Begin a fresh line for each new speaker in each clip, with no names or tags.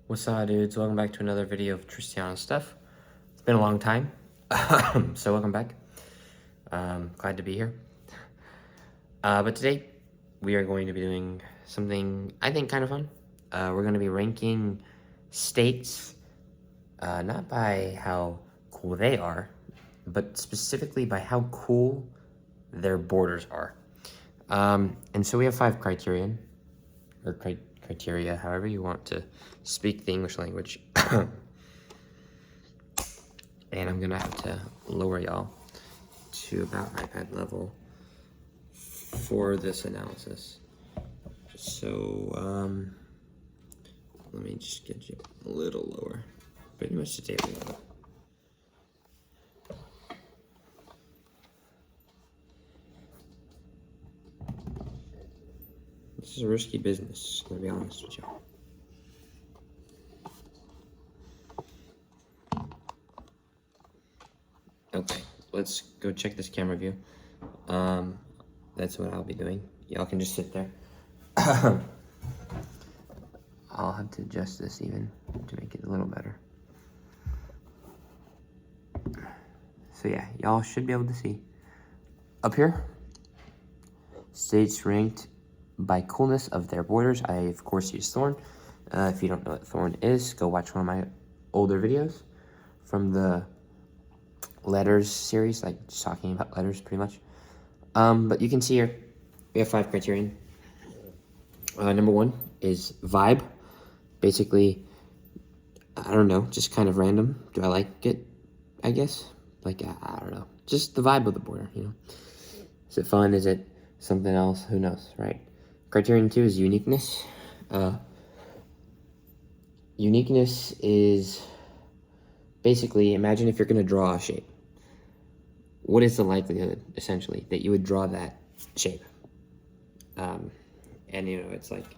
What's up, dudes? Welcome back to another video of Tristiano stuff. It's been a long time, so welcome back. Glad to be here. But today, we are going to be doing something I think kind of fun. We're going to be ranking states, not by how cool they are, but specifically by how cool their borders are. And so we have 5 criterion, or criteria, however you want to speak the English language. And I'm gonna have to lower y'all to about iPad level for this analysis. So let me just get you a little lower, pretty much to table level. This is a risky business, I'm gonna be honest with y'all. Okay, let's go check this camera view. That's what I'll be doing. Y'all can just sit there. I'll have to adjust this even to make it a little better. So yeah, y'all should be able to see. Up here, states ranked by coolness of their borders. I, of course, use Thorn. If you don't know what Thorn is, go watch one of my older videos from the letters series, like just talking about letters pretty much. But you can see here, we have 5 criterion. Number 1 is vibe. Basically, I don't know, just kind of random. Do I like it? I guess. Like, I don't know. Just the vibe of the border, you know. Is it fun? Is it something else? Who knows, right? Criterion 2 is uniqueness. Uniqueness is basically, imagine if you're going to draw a shape. What is the likelihood, essentially, that you would draw that shape? And, you know, it's like,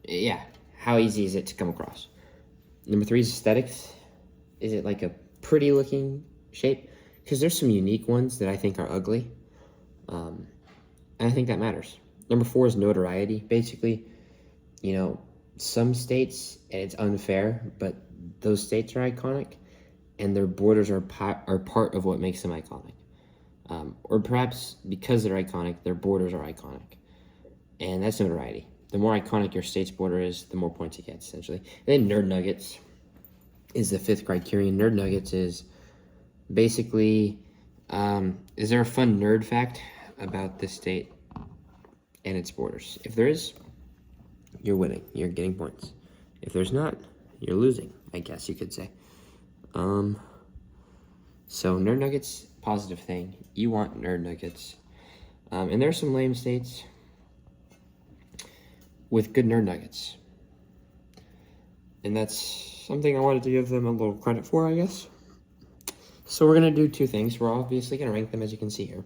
yeah, how easy is it to come across? Number 3 is aesthetics. Is it like a pretty looking shape? Because there's some unique ones that I think are ugly. And I think that matters. Number 4 is notoriety. Basically, you know, some states, and it's unfair, but those states are iconic, and their borders are part of what makes them iconic. Or perhaps because they're iconic, their borders are iconic. And that's notoriety. The more iconic your state's border is, the more points it gets, essentially. And then nerd nuggets is the 5th criterion. Nerd nuggets is basically, is there a fun nerd fact about this state and its borders? If there is, you're winning. You're getting points. If there's not, you're losing, I guess you could say. So nerd nuggets, positive thing. You want nerd nuggets. And there's some lame states with good nerd nuggets. And that's something I wanted to give them a little credit for, I guess. So we're going to do 2 things. We're obviously going to rank them, as you can see here.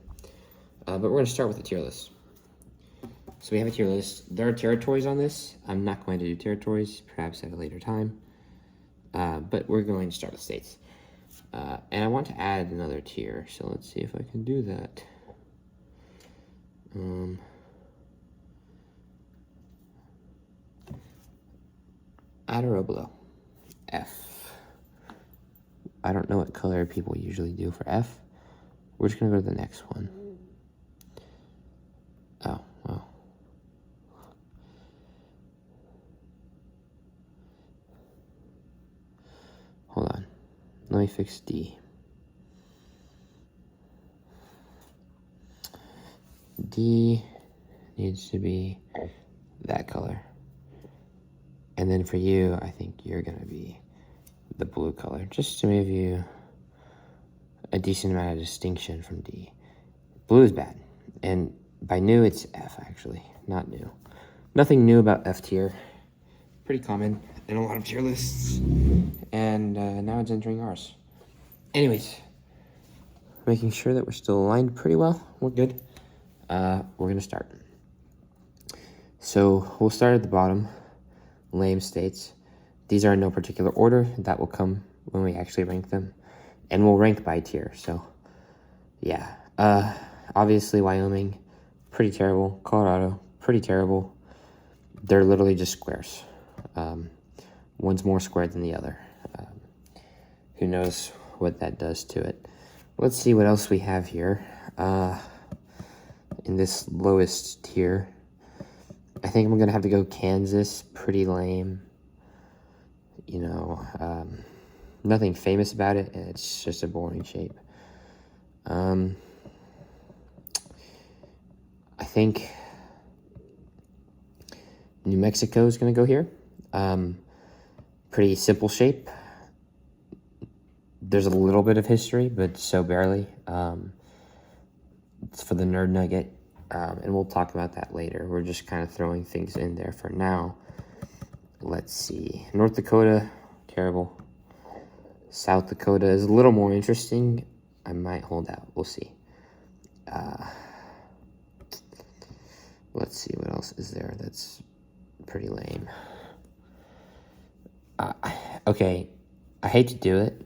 But we're going to start with a tier list. So we have a tier list. There are territories on this. I'm not going to do territories, perhaps at a later time. But we're going to start with states. And I want to add another tier, so let's see if I can do that. Add a row below. F. I don't know what color people usually do for F. We're just going to go to the next one. Oh, well. Hold on. Let me fix D. D needs to be that color. And then for you, I think you're going to be the blue color, just to give you a decent amount of distinction from D. Blue is bad. And by new, it's F, actually, not new. Nothing new about F tier. Pretty common in a lot of tier lists. And now it's entering ours. Anyways, making sure that we're still aligned pretty well. We're good. We're going to start. So we'll start at the bottom. Lame states. These are in no particular order. That will come when we actually rank them. And we'll rank by tier. So, yeah. Obviously, Wyoming, pretty terrible. Colorado, pretty terrible. they're literally just squares. One's more squared than the other. Who knows what that does to it. Let's see what else we have here. In this lowest tier, I think I'm gonna have to go Kansas. Pretty lame. You know, nothing famous about it. It's just a boring shape. I think New Mexico is gonna go here. Pretty simple shape. There's a little bit of history, but so barely. It's for the nerd nugget, and we'll talk about that later. We're just kind of throwing things in there for now. Let's see. North Dakota, terrible. South Dakota is a little more interesting. I might hold out. We'll see. Let's see what else is there that's pretty lame. Okay, I hate to do it,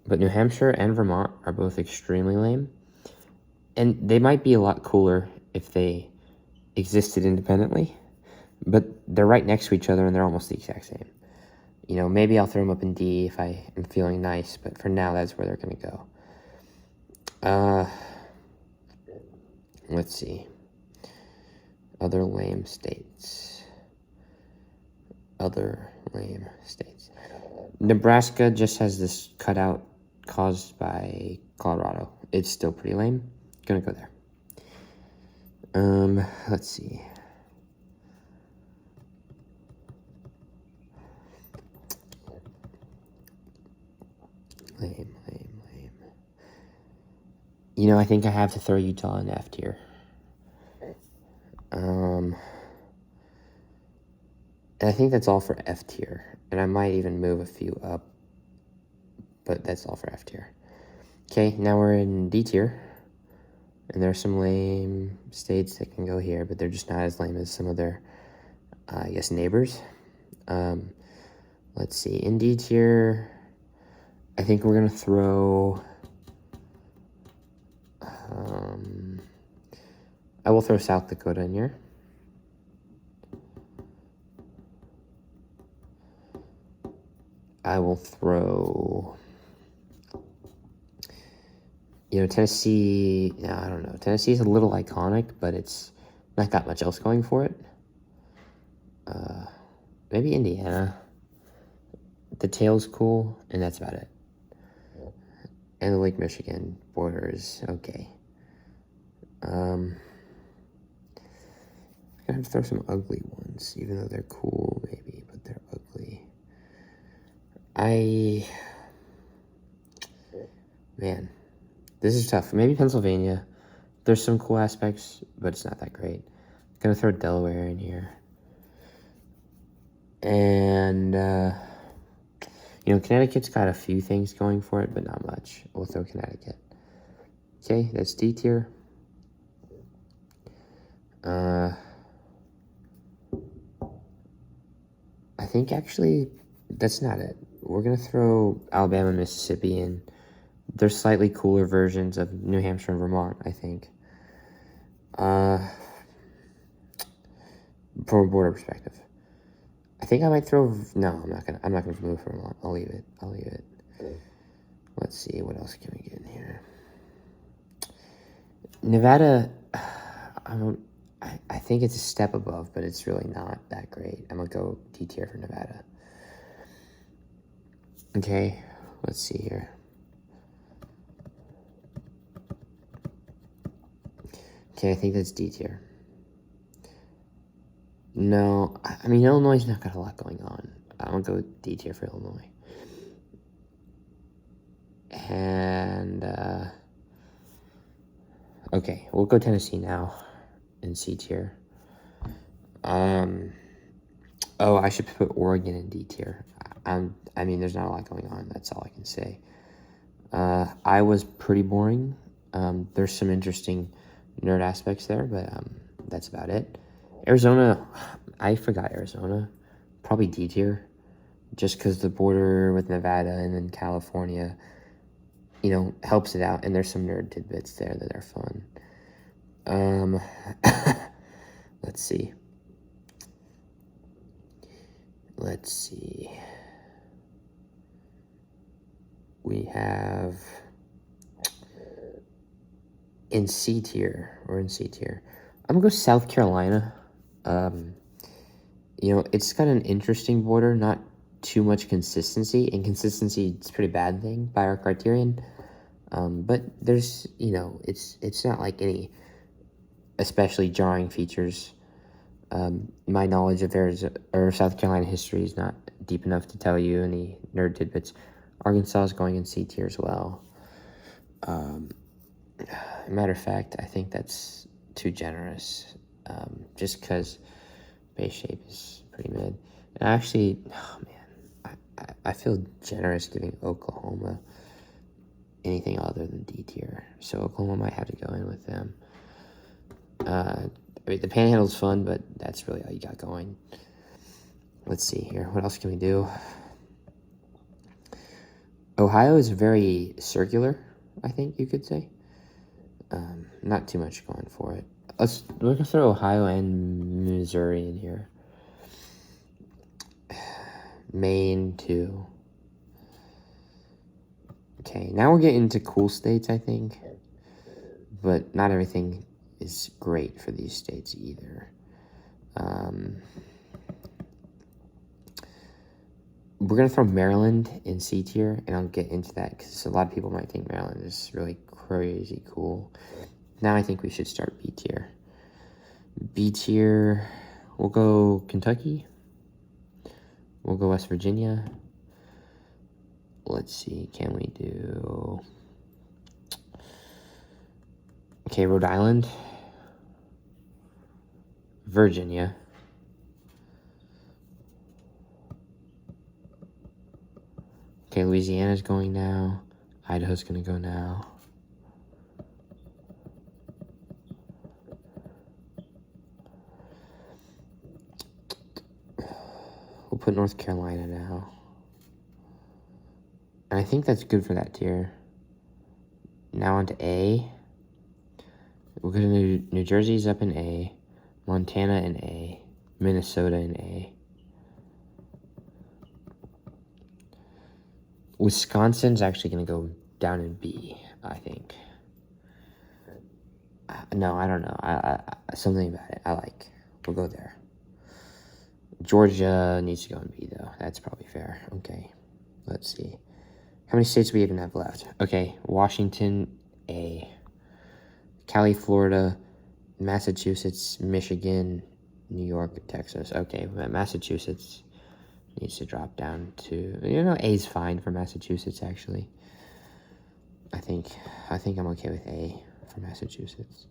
but New Hampshire and Vermont are both extremely lame. And they might be a lot cooler if they existed independently, but they're right next to each other and they're almost the exact same. You know, maybe I'll throw them up in D if I am feeling nice, but for now, that's where they're going to go. Let's see. Other lame states. Nebraska just has this cutout caused by Colorado. It's still pretty lame. Gonna go there. Let's see. Lame. You know, I think I have to throw Utah in F tier. And I think that's all for F tier. And I might even move a few up. But that's all for F tier. Okay, now we're in D tier. And there's some lame states that can go here, but they're just not as lame as some of their, I guess, neighbors. Let's see. In D tier, I think we're going to throw... I will throw South Dakota in here. I will throw... You know, Tennessee, I don't know. Tennessee is a little iconic, but it's not got much else going for it. Maybe Indiana. The tail's cool, and that's about it. And the Lake Michigan border is okay. I'm gonna have to throw some ugly ones, even though they're cool, maybe, but they're ugly. Man. This is tough. Maybe Pennsylvania. There's some cool aspects, but it's not that great. I'm gonna throw Delaware in here. And, you know, Connecticut's got a few things going for it, but not much. We'll throw Connecticut. Okay, that's D tier. I think, actually, that's not it. We're gonna throw Alabama, Mississippi in. They're slightly cooler versions of New Hampshire and Vermont, I think. From a border perspective. I think I might throw... No, I'm not gonna move Vermont. I'll leave it. Let's see, what else can we get in here? Nevada, I think it's a step above, but it's really not that great. I'm gonna go D tier for Nevada. Okay, let's see here. Okay, I think that's D tier. No, I mean, Illinois' not got a lot going on. I'm gonna go D tier for Illinois. And, okay, we'll go Tennessee now in C tier. Oh, I should put Oregon in D tier. I mean, there's not a lot going on. That's all I can say. Iowa's pretty boring. There's some interesting nerd aspects there, but that's about it. Arizona, I forgot Arizona. Probably D tier, just because the border with Nevada and then California, you know, helps it out, and there's some nerd tidbits there that are fun. Let's see. let's see. We have in C tier. We're in C tier. I'm gonna go South Carolina. You know, it's got an interesting border, not too much consistency. Inconsistency is a pretty bad thing by our criterion. But there's, you know, it's not like any especially jarring features. My knowledge of South Carolina history is not deep enough to tell you any nerd tidbits. Arkansas is going in C tier as well. Matter of fact, I think that's too generous, just because base shape is pretty mid. And actually, oh man, I feel generous giving Oklahoma anything other than D tier. So Oklahoma might have to go in with them. I mean, the Panhandle's fun, but that's really all you got going. Let's see here. What else can we do? Ohio is very circular, I think you could say. Not too much going for it. We're gonna throw Ohio and Missouri in here. Maine too. Okay, now we're getting into cool states, I think. But not everything is great for these states either. We're going to throw Maryland in C tier, and I'll get into that because a lot of people might think Maryland is really crazy cool. Now I think we should start B tier. B tier, we'll go Kentucky. We'll go West Virginia. Let's see, can we do... Okay, Rhode Island. Virginia. Okay, Louisiana's going now. Idaho's going to go now. We'll put North Carolina now. And I think that's good for that tier. Now on to A. We're going to New Jersey's up in A. Montana in A. Minnesota in A. Wisconsin's actually going to go down in B, I think. No, I don't know. I something about it I like. We'll go there. Georgia needs to go in B, though. That's probably fair. Okay, let's see. How many states do we even have left? Okay, Washington, A. Cali, Florida, Massachusetts, Michigan, New York, Texas. Okay, Massachusetts needs to drop down to... You know, A's fine for Massachusetts, actually. I think I'm okay with A for Massachusetts.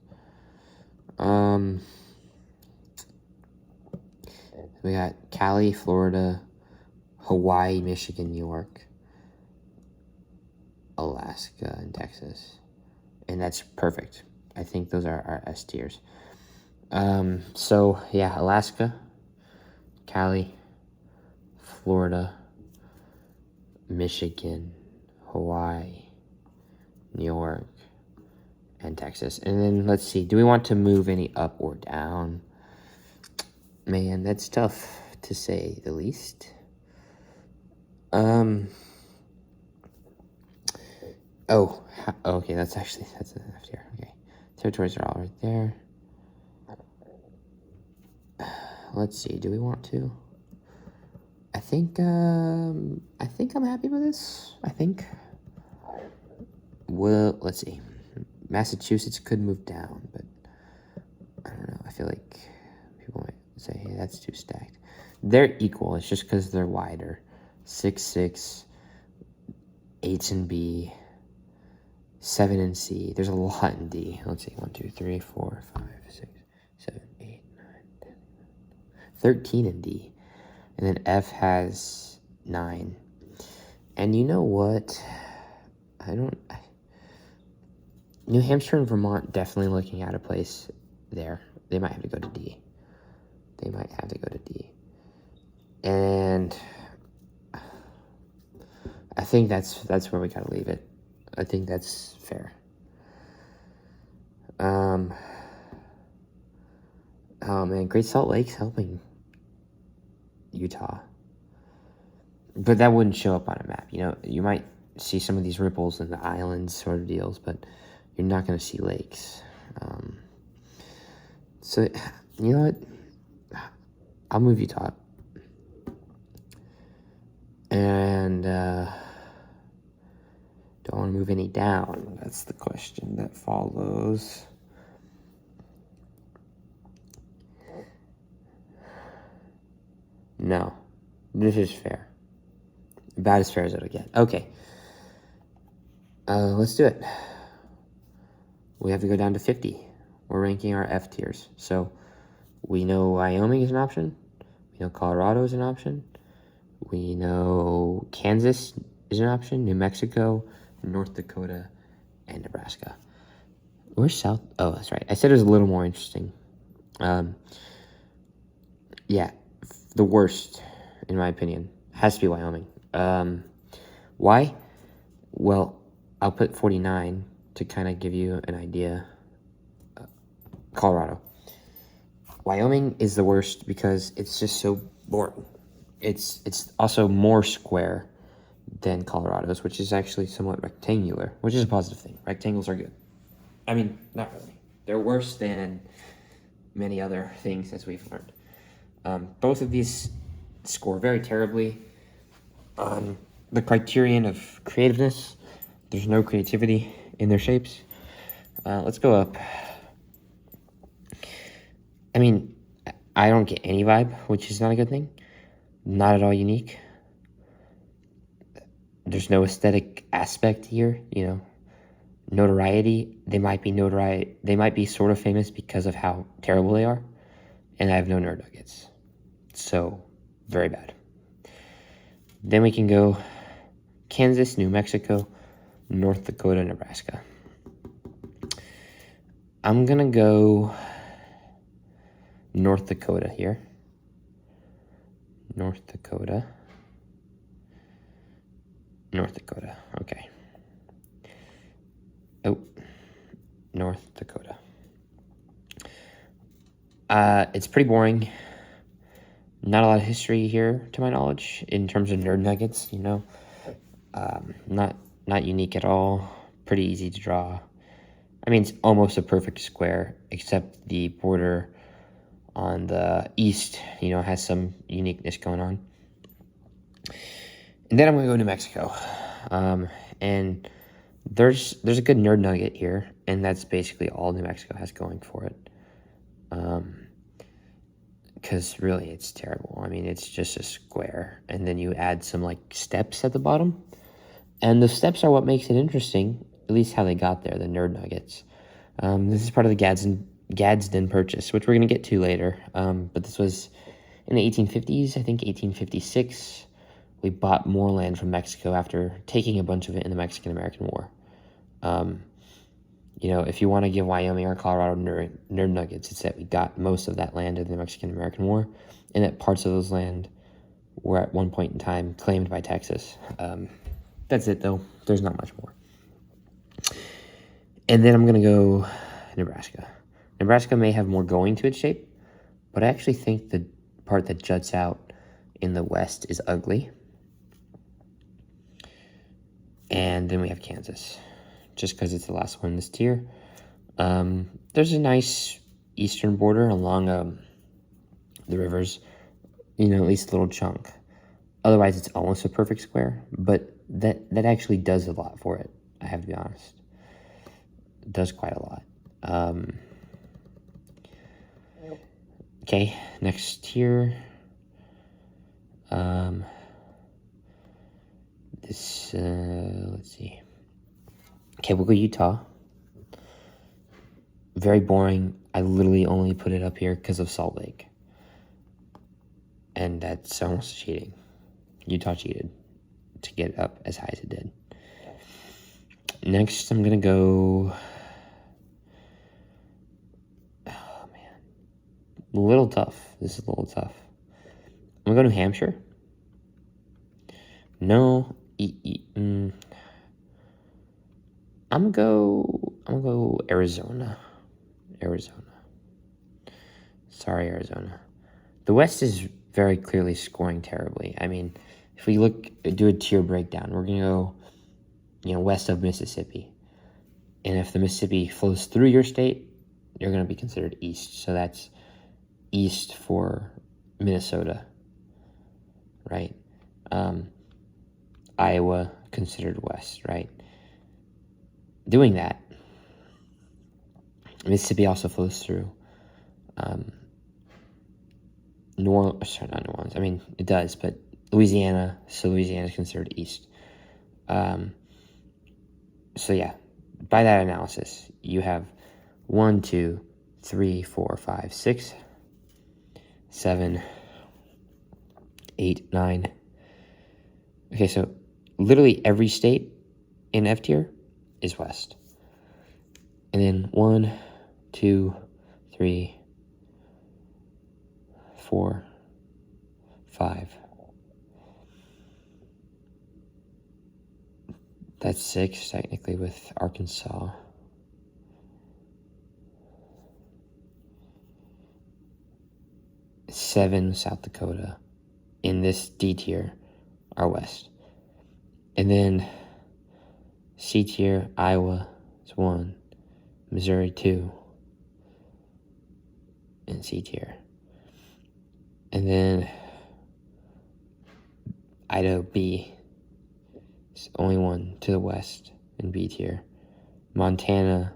We got Cali, Florida, Hawaii, Michigan, New York, Alaska, and Texas. And that's perfect. I think those are our S tiers. So, yeah, Alaska, Cali, Florida, Michigan, Hawaii, New York, and Texas. And then, let's see, do we want to move any up or down? Man, that's tough to say the least. Oh, okay, that's enough here. Okay, territories are all right there. Let's see, do we want to? I think I'm happy with this. I think. Well, let's see. Massachusetts could move down, but I don't know. I feel like people might say, hey, that's too stacked. They're equal. It's just because they're wider. 6, 8's in B, 7 in C. There's a lot in D. Let's see. 1, 2, 3, 4, 5, 6, 7, 8, 9, 10, 13 in D. And then F has 9. And you know what? New Hampshire and Vermont definitely looking out of place there. They might have to go to D. And I think that's where we gotta leave it. I think that's fair. Oh man, Great Salt Lake's helping Utah. But that wouldn't show up on a map. You might see some of these ripples in the islands sort of deals, but you're not going to see lakes. So, you know what? I'll move Utah. And do I want to move any down? That's the question that follows. No. This is fair. About as fair as it'll get. Okay. Let's do it. We have to go down to 50. We're ranking our F tiers. So we know Wyoming is an option. We know Colorado is an option. We know Kansas is an option. New Mexico, North Dakota, and Nebraska. Where's South? Oh, that's right. I said it was a little more interesting. Yeah, the worst, in my opinion, has to be Wyoming. Why? Well, I'll put 49 to kind of give you an idea. Colorado. Wyoming is the worst because it's just so boring. It's also more square than Colorado's, which is actually somewhat rectangular, which is a positive thing. Rectangles are good. I mean, not really. They're worse than many other things, as we've learned. Both of these score very terribly on the criterion of creativeness. There's no creativity in their shapes. Let's go up. I mean, I don't get any vibe, which is not a good thing. Not at all unique. There's no aesthetic aspect here, Notoriety, they might be sort of famous because of how terrible they are. And I have no nerd nuggets. So, very bad. Then we can go Kansas, New Mexico, North Dakota, Nebraska. I'm going to go North Dakota here. North Dakota, okay. Oh, North Dakota. It's pretty boring. Not a lot of history here, to my knowledge, in terms of nerd nuggets, Not unique at all. Pretty easy to draw. I mean, it's almost a perfect square, except the border on the east, has some uniqueness going on. And then I'm going to go to New Mexico. And there's a good nerd nugget here, and that's basically all New Mexico has going for it. Because really, it's terrible. I mean, it's just a square, and then you add some, steps at the bottom. And the steps are what makes it interesting, at least how they got there, the nerd nuggets. This is part of the Gadsden Purchase, which we're going to get to later. But this was in the 1850s, I think 1856. We bought more land from Mexico after taking a bunch of it in the Mexican-American War. If you want to give Wyoming or Colorado nerd nuggets, it's that we got most of that land in the Mexican-American War, and that parts of those land were at one point in time claimed by Texas. That's it, though. There's not much more. And then I'm going to go Nebraska. Nebraska may have more going to its shape, but I actually think the part that juts out in the west is ugly. And then we have Kansas, just because it's the last one in this tier. There's a nice eastern border along the rivers, at least a little chunk. Otherwise, it's almost a perfect square, but that actually does a lot for it, I have to be honest. It does quite a lot. Okay, next tier. Let's see. Okay, we'll go Utah. Very boring. I literally only put it up here because of Salt Lake. And that's almost cheating. Utah cheated to get it up as high as it did. Next, I'm going to go... Oh, man. A little tough. This is a little tough. I'm going to go New Hampshire. No. I'm gonna go Arizona. Sorry, Arizona. The West is very clearly scoring terribly. I mean, if we do a tier breakdown, we're going to go, west of Mississippi. And if the Mississippi flows through your state, you're going to be considered east. So that's east for Minnesota, right? Iowa considered west, right? Doing that, Mississippi also flows through not New Orleans. I mean, it does, but Louisiana. So Louisiana is considered east. So yeah, by that analysis, you have 1, 2, 3, 4, 5, 6, 7, 8, 9. Okay, so literally every state in F tier is west. And then 1, 2, 3, 4, 5. That's 6 technically with Arkansas. Seven, South Dakota. In this D tier are west. And then C tier, Iowa is 1, Missouri 2, and C tier. And then Idaho B is only one to the west in B tier. Montana,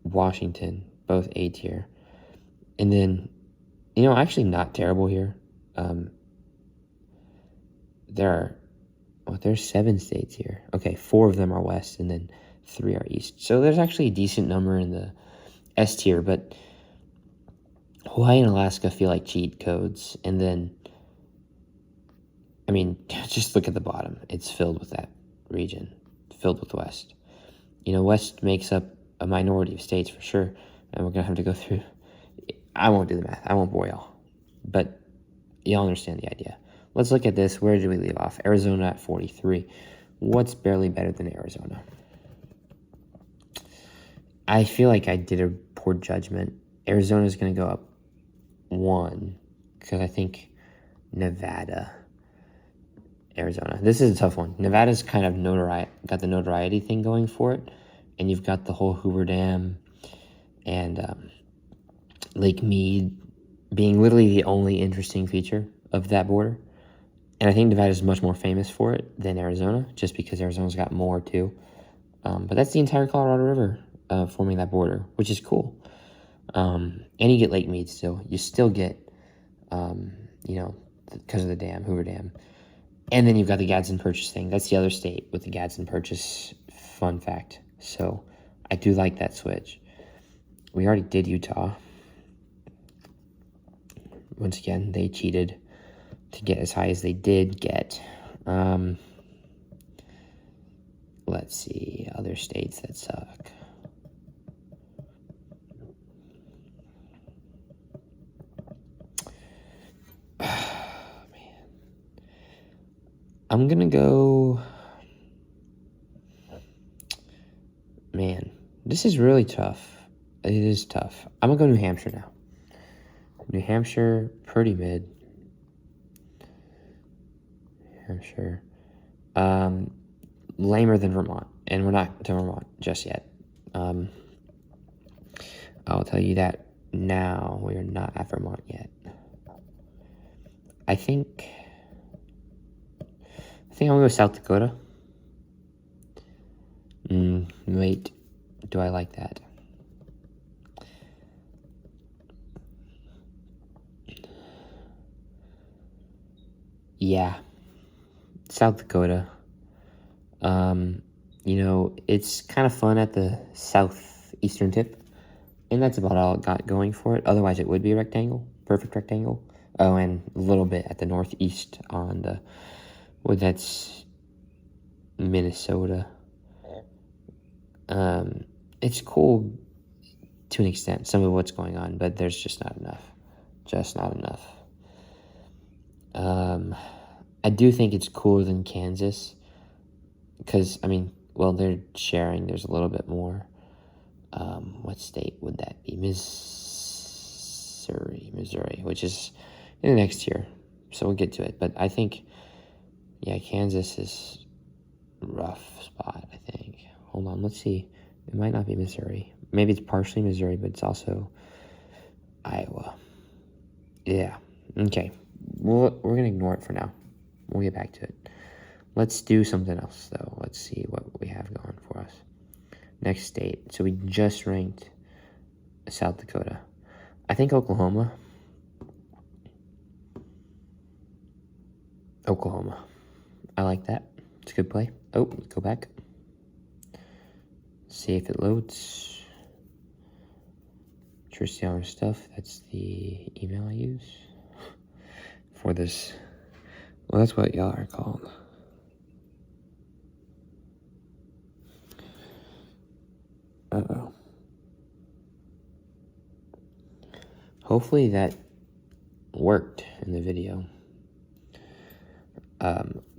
Washington, both A tier. And then, actually not terrible here. There's 7 states here. Okay, 4 of them are west, and then 3 are east. So there's actually a decent number in the S tier, but Hawaii and Alaska feel like cheat codes. And then, just look at the bottom. It's filled with that region, filled with West. West makes up a minority of states for sure, and we're going to have to go through. I won't do the math. I won't bore y'all. But y'all understand the idea. Let's look at this. Where did we leave off? Arizona at 43. What's barely better than Arizona? I feel like I did a poor judgment. Arizona's going to go up 1 because I think Nevada, Arizona. This is a tough one. Nevada's kind of got the notoriety thing going for it, and you've got the whole Hoover Dam and Lake Mead being literally the only interesting feature of that border. And I think Nevada is much more famous for it than Arizona, just because Arizona's got more too. But that's the entire Colorado River forming that border, which is cool. And you get Lake Mead still. You still get, because of the dam, Hoover Dam. And then you've got the Gadsden Purchase thing. That's the other state with the Gadsden Purchase fun fact. So I do like that switch. We already did Utah. Once again, they cheated to get as high as they did get. Let's see, other states that suck. Man. I'm going to go... Man, this is really tough. It is tough. I'm going to go New Hampshire now. New Hampshire, pretty mid. New Hampshire. Lamer than Vermont. And we're not to Vermont just yet. I'll tell you that now. We are not at Vermont yet. I think I'm going to go South Dakota. Wait. Do I like that? Yeah. South Dakota. It's kind of fun at the southeastern tip. And that's about all it got going for it. Otherwise, it would be a rectangle. Perfect rectangle. Oh, and a little bit at the northeast on the... Well, that's Minnesota. It's cool to an extent, some of what's going on, but there's just not enough. Just not enough. I do think it's cooler than Kansas. Because, they're sharing. There's a little bit more. What state would that be? Missouri, which is in the next year. So we'll get to it. But I think Yeah, Kansas is a rough spot, I think. Hold on, let's see. It might not be Missouri. Maybe it's partially Missouri, but it's also Iowa. Yeah, okay. We're going to ignore it for now. We'll get back to it. Let's do something else, though. Let's see what we have going for us. Next state. So we just ranked South Dakota. I think Oklahoma. I like that. It's a good play. Oh, go back. See if it loads. Tristiano stuff. That's the email I use for this. Well, that's what y'all are called. Uh-oh. Hopefully that worked in the video.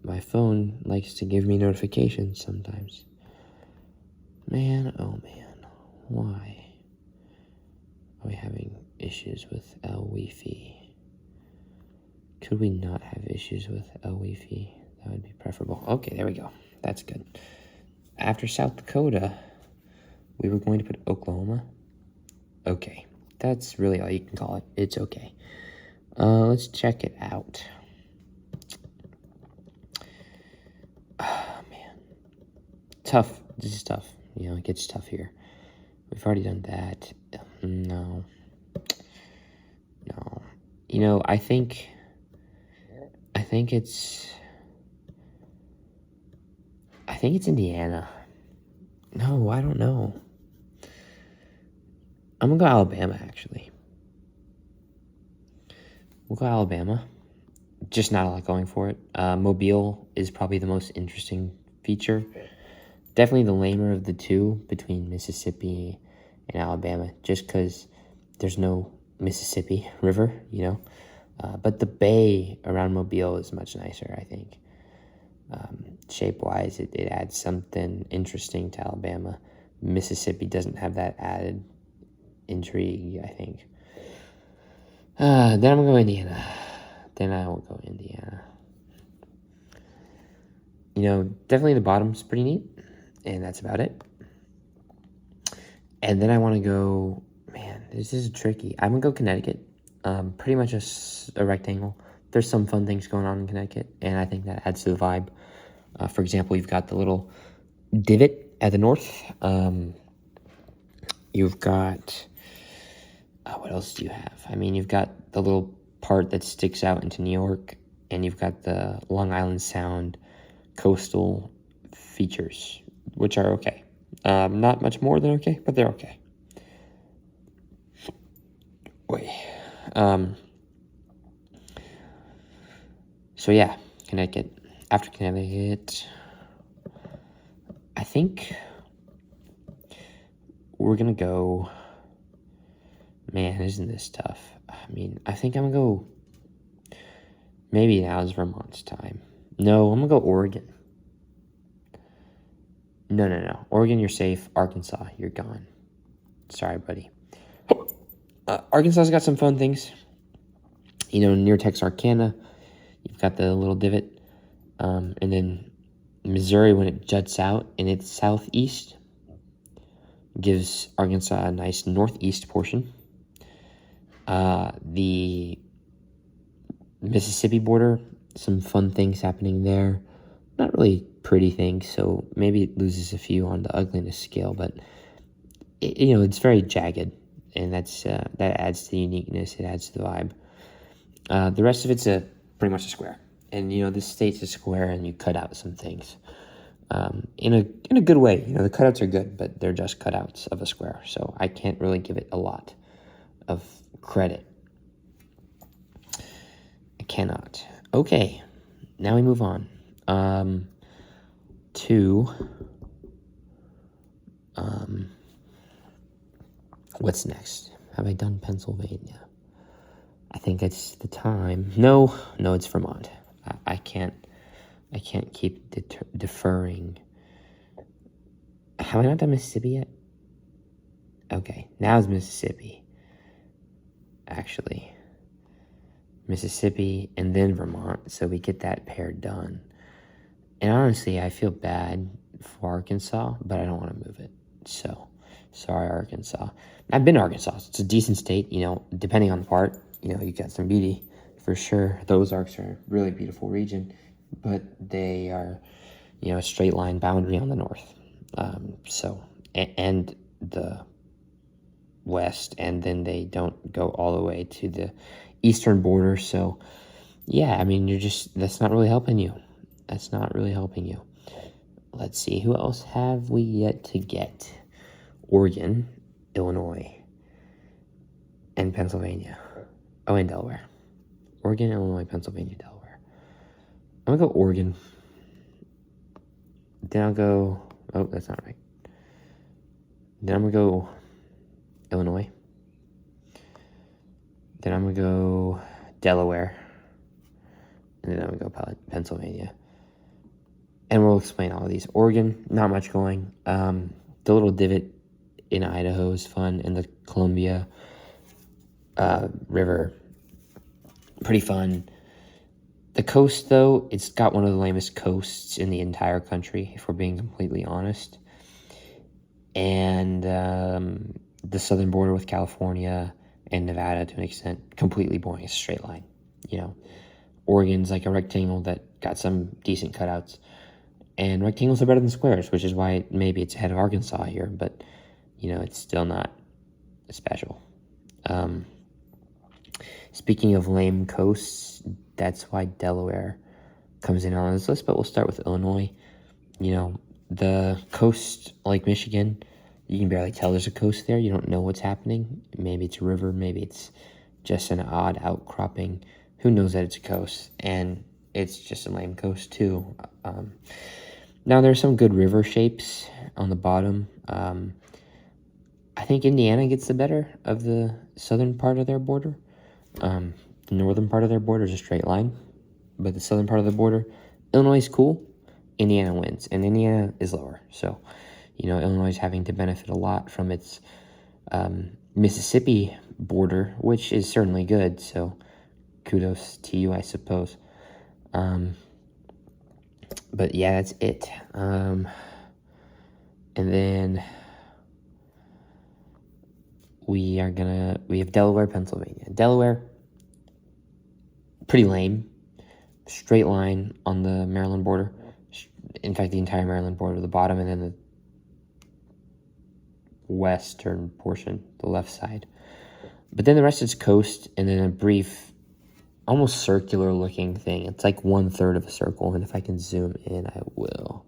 My phone likes to give me notifications sometimes. Man, oh man, why are we having issues with Wi-Fi? Could we not have issues with Wi-Fi? That would be preferable. Okay, there we go. That's good. After South Dakota, we were going to put Oklahoma. Okay, that's really all you can call it. It's okay. Let's check it out. Man. Tough. This is tough. It gets tough here. We've already done that. No. I think it's Indiana. No, I don't know. I'm gonna go Alabama, actually. We'll go Alabama. Just not a lot going for it. Mobile is probably the most interesting feature. Definitely the lamer of the two between Mississippi and Alabama, just because there's no Mississippi River, But the bay around Mobile is much nicer, I think. Shape-wise, it adds something interesting to Alabama. Mississippi doesn't have that added intrigue, I think. Then I'm going to go Indiana. Then I will go Indiana. Definitely the bottom's pretty neat, and that's about it. And then I want to go, man, this is tricky. I'm going to go Connecticut. Pretty much a rectangle. There's some fun things going on in Connecticut, and I think that adds to the vibe. For example, you've got the little divot at the north. You've got, what else do you have? You've got the little part that sticks out into New York, and you've got the Long Island Sound coastal features, which are okay. Not much more than okay, but they're okay. Wait. So yeah, Connecticut. After Connecticut, I think we're gonna go. Man, isn't this tough? I think I'm gonna go. Maybe now is Vermont's time. No, I'm gonna go Oregon. No. Oregon, you're safe. Arkansas, you're gone. Sorry, buddy. Arkansas's got some fun things. Near Texarkana, you've got the little divot. And then Missouri, when it juts out in its southeast, gives Arkansas a nice northeast portion. The Mississippi border, some fun things happening there. Not really pretty things, so maybe it loses a few on the ugliness scale, but it's very jagged, and that adds to the uniqueness. It adds to the vibe. The rest of it's pretty much a square, and this state's a square, and you cut out some things in a good way. The cutouts are good, but they're just cutouts of a square, so I can't really give it a lot of credit. I cannot. Okay, now we move on to what's next? Have I done Pennsylvania? I think it's the time. No, it's Vermont. I can't keep deferring. Have I not done Mississippi yet? Okay, now it's Mississippi. Actually, Mississippi and then Vermont, so we get that pair done. And honestly, I feel bad for Arkansas, but I don't want to move it. So, sorry, Arkansas. I've been to Arkansas. It's a decent state, depending on the part. You got some beauty for sure. The Ozarks are a really beautiful region, but they are, a straight line boundary on the north. And the west, and then they don't go all the way to the eastern border. So, yeah, I mean, that's not really helping you. That's not really helping you. Let's see, who else have we yet to get? Oregon, Illinois, and Pennsylvania. Oh, and Delaware. Oregon, Illinois, Pennsylvania, Delaware. I'm gonna go Oregon. Then I'll go, oh, that's not right. Then I'm gonna go Illinois. Then I'm gonna go Delaware. And then I'm gonna go Pennsylvania. And we'll explain all of these. Oregon, not much going. The little divot in Idaho is fun, and the Columbia River, pretty fun. The coast, though, it's got one of the lamest coasts in the entire country, if we're being completely honest. And the southern border with California and Nevada, to an extent, completely boring. It's a straight line. Oregon's like a rectangle that got some decent cutouts. And rectangles are better than squares, which is why maybe it's ahead of Arkansas here, but, it's still not special. Speaking of lame coasts, that's why Delaware comes in on this list, but we'll start with Illinois. The coast, like Michigan, you can barely tell there's a coast there. You don't know what's happening. Maybe it's a river, maybe it's just an odd outcropping. Who knows that it's a coast? And it's just a lame coast, too. Now, there's some good river shapes on the bottom. I think Indiana gets the better of the southern part of their border. The northern part of their border is a straight line, but the southern part of the border, Illinois is cool, Indiana wins, and Indiana is lower. So, Illinois is having to benefit a lot from its Mississippi border, which is certainly good, so kudos to you, I suppose. But yeah, that's it. And then we have Delaware, Pennsylvania. Delaware, pretty lame. Straight line on the Maryland border. In fact, the entire Maryland border, the bottom, and then the western portion, the left side. But then the rest is coast, and then a brief, almost circular looking thing. It's like 1/3 of a circle, and if I can zoom in, I will.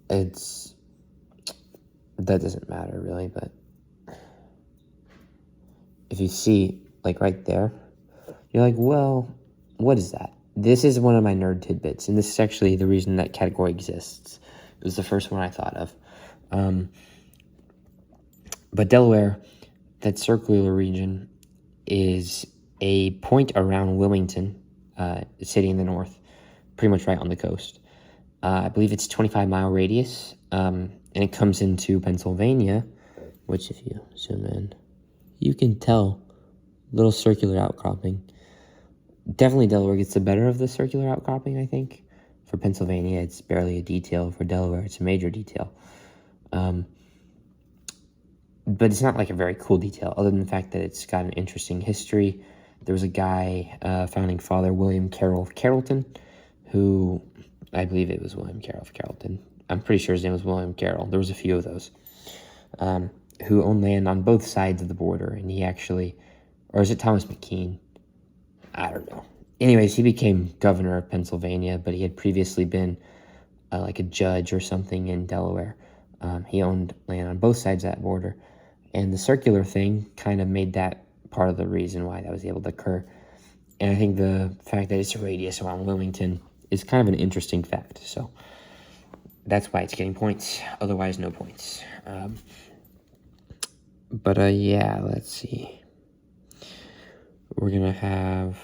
That doesn't matter really, but if you see, like right there, you're like, well, what is that? This is one of my nerd tidbits, and this is actually the reason that category exists. It was the first one I thought of. But Delaware, that circular region, is a point around Wilmington, city in the north, pretty much right on the coast. I believe it's 25-mile radius, and it comes into Pennsylvania, which if you zoom in, you can tell, little circular outcropping. Definitely Delaware gets the better of the circular outcropping, I think. For Pennsylvania, it's barely a detail. For Delaware, it's a major detail. But it's not like a very cool detail, other than the fact that it's got an interesting history. There was a guy, founding father, William Carroll of Carrollton, who, I believe it was William Carroll of Carrollton. I'm pretty sure his name was William Carroll. There was a few of those, who owned land on both sides of the border. And he actually, or is it Thomas McKean? I don't know. Anyways, he became governor of Pennsylvania, but he had previously been like a judge or something in Delaware. He owned land on both sides of that border. And the circular thing kind of made that part of the reason why that was able to occur. And I think the fact that it's a radius around Wilmington is kind of an interesting fact. So that's why it's getting points. Otherwise, no points. Yeah, let's see. We're going to have...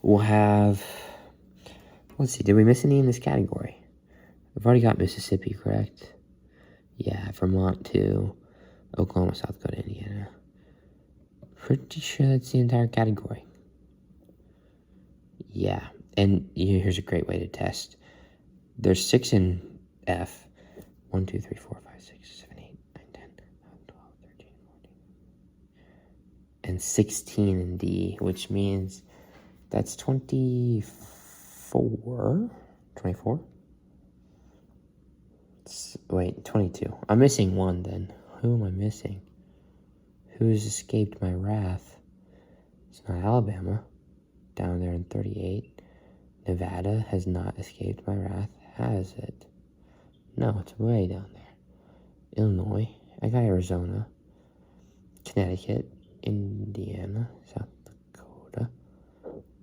we'll have... Let's see, did we miss any in this category? We've already got Mississippi, correct? Yeah, Vermont to Oklahoma, South Dakota, Indiana. Pretty sure that's the entire category. Yeah, and here's a great way to test. There's 6 in F. 1, 2, 3, 4, 5, 6, 7, 8, 9, 10, 11, 12, 13, 14. And 16 in D, which means that's 24. 24? Wait, 22. I'm missing one then. Who am I missing? Who's escaped my wrath? It's not Alabama. Down there in 38. Nevada has not escaped my wrath, has it? No, it's way down there. Illinois. I got Arizona. Connecticut. Indiana. South Dakota.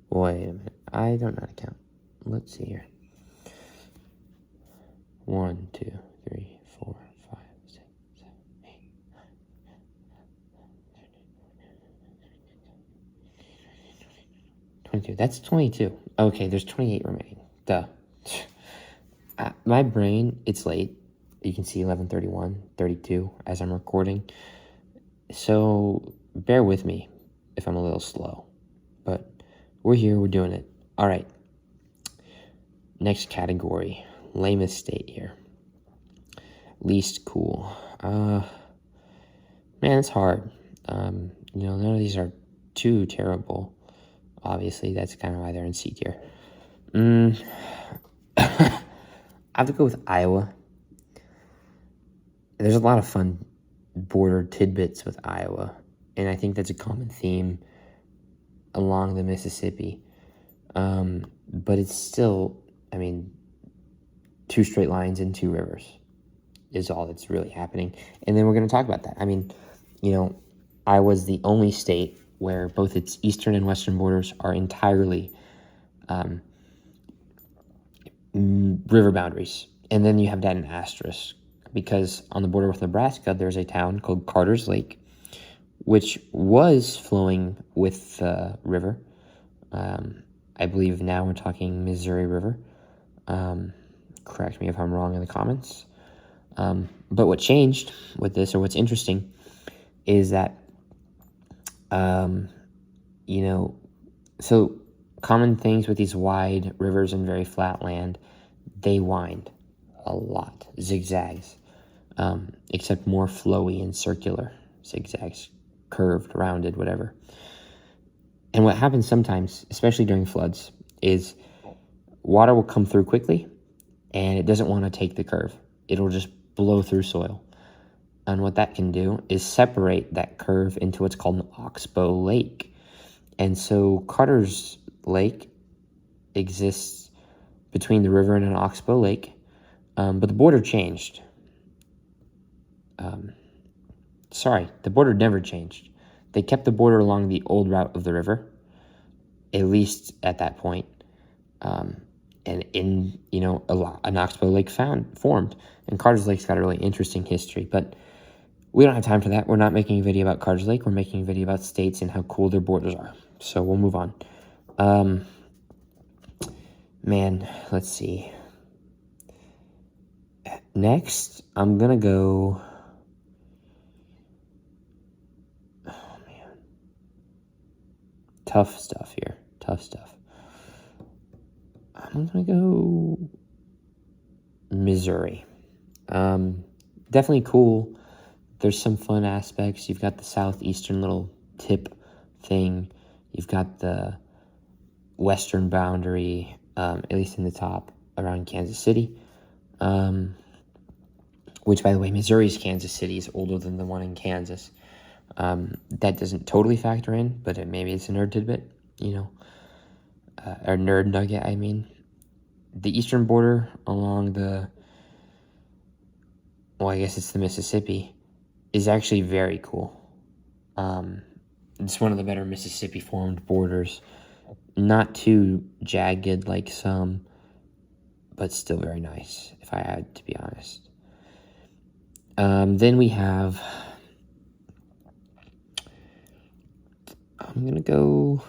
Wait a minute. I don't know how to count. Let's see here. 1, 2, 3, 4, 5, 6, 7, 8, 9, 22. That's 22. Okay, there's 28 remaining. Duh. My brain, it's late. You can see 11:31, 32 as I'm recording. So bear with me if I'm a little slow. But we're here, we're doing it. All right. Next category. Lamest state here. Least cool. Man, it's hard. None of these are too terrible. Obviously, that's kind of why they're in C tier. I have to go with Iowa. There's a lot of fun border tidbits with Iowa, and I think that's a common theme along the Mississippi. But it's still, 2 straight lines and 2 rivers is all that's really happening. And then we're going to talk about that. Iowa's the only state where both its eastern and western borders are entirely river boundaries. And then you have that in asterisk, because on the border with Nebraska, there's a town called Carter's Lake, which was flowing with the river. I believe now we're talking Missouri River. Correct me if I'm wrong in the comments. But what changed with this, or what's interesting, is that, so common things with these wide rivers and very flat land, they wind a lot, zigzags, except more flowy and circular zigzags, curved, rounded, whatever. And what happens sometimes, especially during floods, is water will come through quickly, and it doesn't want to take the curve. It'll just blow through soil. And what that can do is separate that curve into what's called an oxbow lake. And so Carter's Lake exists between the river and an oxbow lake, but the border changed. The border never changed. They kept the border along the old route of the river, at least at that point. And in, an oxbow lake formed. And Carter's Lake's got a really interesting history, but we don't have time for that. We're not making a video about Carter's Lake. We're making a video about states and how cool their borders are. So we'll move on. Let's see. Next, I'm going to go... Tough stuff here. Tough stuff. I'm going to go Missouri. Definitely cool. There's some fun aspects. You've got the southeastern little tip thing. You've got the western boundary, at least in the top, around Kansas City. Which, by the way, Missouri's Kansas City is older than the one in Kansas. That doesn't totally factor in, but maybe it's a nerd tidbit, or nerd nugget, The eastern border along I guess it's the Mississippi, is actually very cool. It's one of the better Mississippi-formed borders. Not too jagged like some, but still very nice, if I had to be honest. Then we have... I'm going to go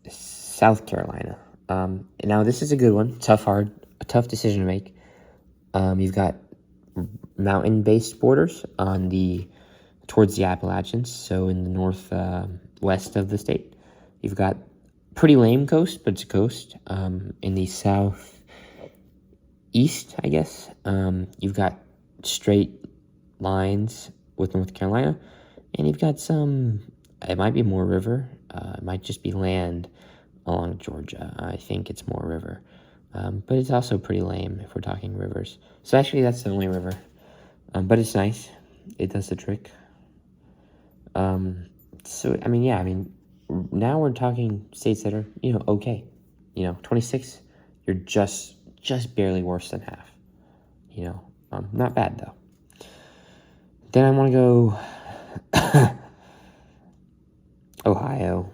South Carolina. Now, this is a good one. A tough decision to make. You've got mountain-based borders towards the Appalachians. So in the west of the state. You've got pretty lame coast, but it's a coast. In the southeast, I guess, you've got straight lines with North Carolina, and you've got some, it might be more river, it might just be land along Georgia. I think it's more river, but it's also pretty lame if we're talking rivers. So actually that's the only river, but it's nice. It does the trick. So, I mean, yeah, now we're talking states that are, okay. 26, you're just barely worse than half. Not bad, though. Then I want to go Ohio.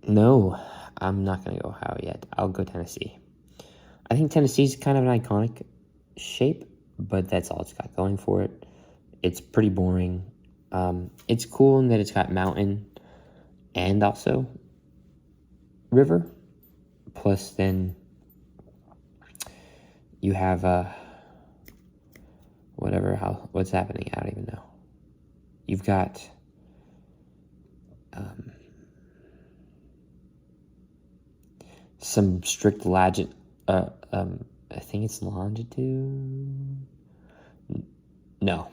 No, I'm not going to go Ohio yet. I'll go Tennessee. I think Tennessee's kind of an iconic shape, but that's all it's got going for it. It's pretty boring. It's cool in that it's got mountain and also river. Plus, then you have what's happening? I don't even know. You've got some strict I think it's longitude. No.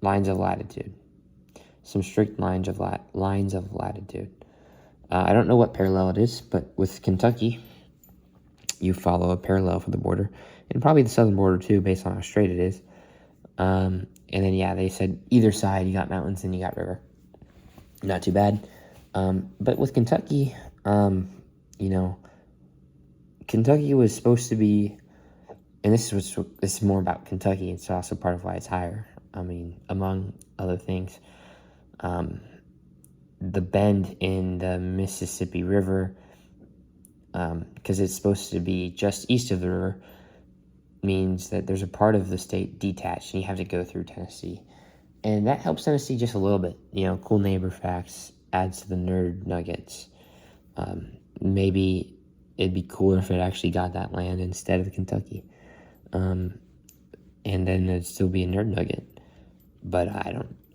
Lines of latitude. Some strict lines of latitude. I don't know what parallel it is, but with Kentucky, you follow a parallel for the border, and probably the southern border too, based on how straight it is. And then, yeah, they said either side, you got mountains and you got river. Not too bad. But with Kentucky, Kentucky was supposed to be, and this is more about Kentucky. It's also part of why it's higher. Among other things, the bend in the Mississippi River, because it's supposed to be just east of the river, means that there's a part of the state detached, and you have to go through Tennessee. And that helps Tennessee just a little bit. Cool neighbor facts, adds to the nerd nuggets. Maybe it'd be cooler if it actually got that land instead of Kentucky. And then it'd still be a nerd nugget. But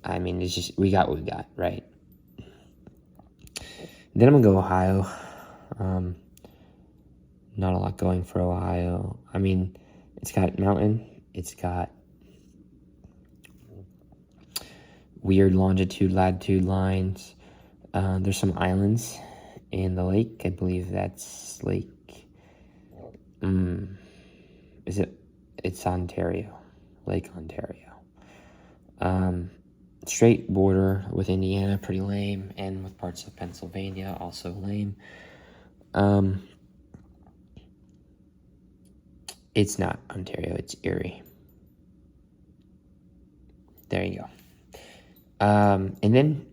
it's just, we got what we got, right? Then I'm going to go Ohio. Not a lot going for Ohio. It's got mountain. It's got weird longitude, latitude lines. There's some islands in the lake. I believe that's Lake... It's Ontario. Lake Ontario. Straight border with Indiana, pretty lame, and with parts of Pennsylvania, also lame. It's not Ontario, it's Erie. There you go. And then,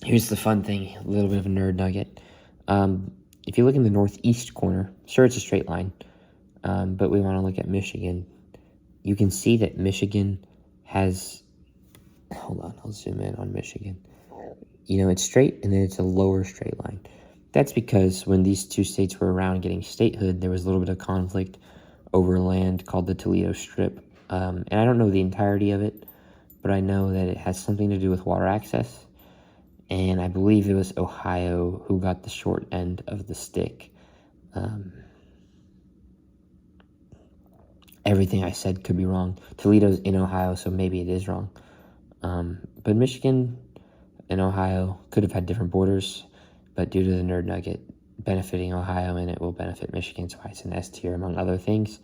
here's the fun thing, a little bit of a nerd nugget. If you look in the northeast corner, sure, it's a straight line, but we want to look at Michigan. You can see that Michigan has... Hold on, I'll zoom in on Michigan. It's straight, and then it's a lower straight line. That's because when these two states were around getting statehood, there was a little bit of conflict over land called the Toledo Strip. And I don't know the entirety of it, but I know that it has something to do with water access. And I believe it was Ohio who got the short end of the stick. Everything I said could be wrong. Toledo's in Ohio, so maybe it is wrong. But Michigan and Ohio could have had different borders, but due to the nerd nugget benefiting Ohio, and it will benefit Michigan, so it's an S tier, among other things.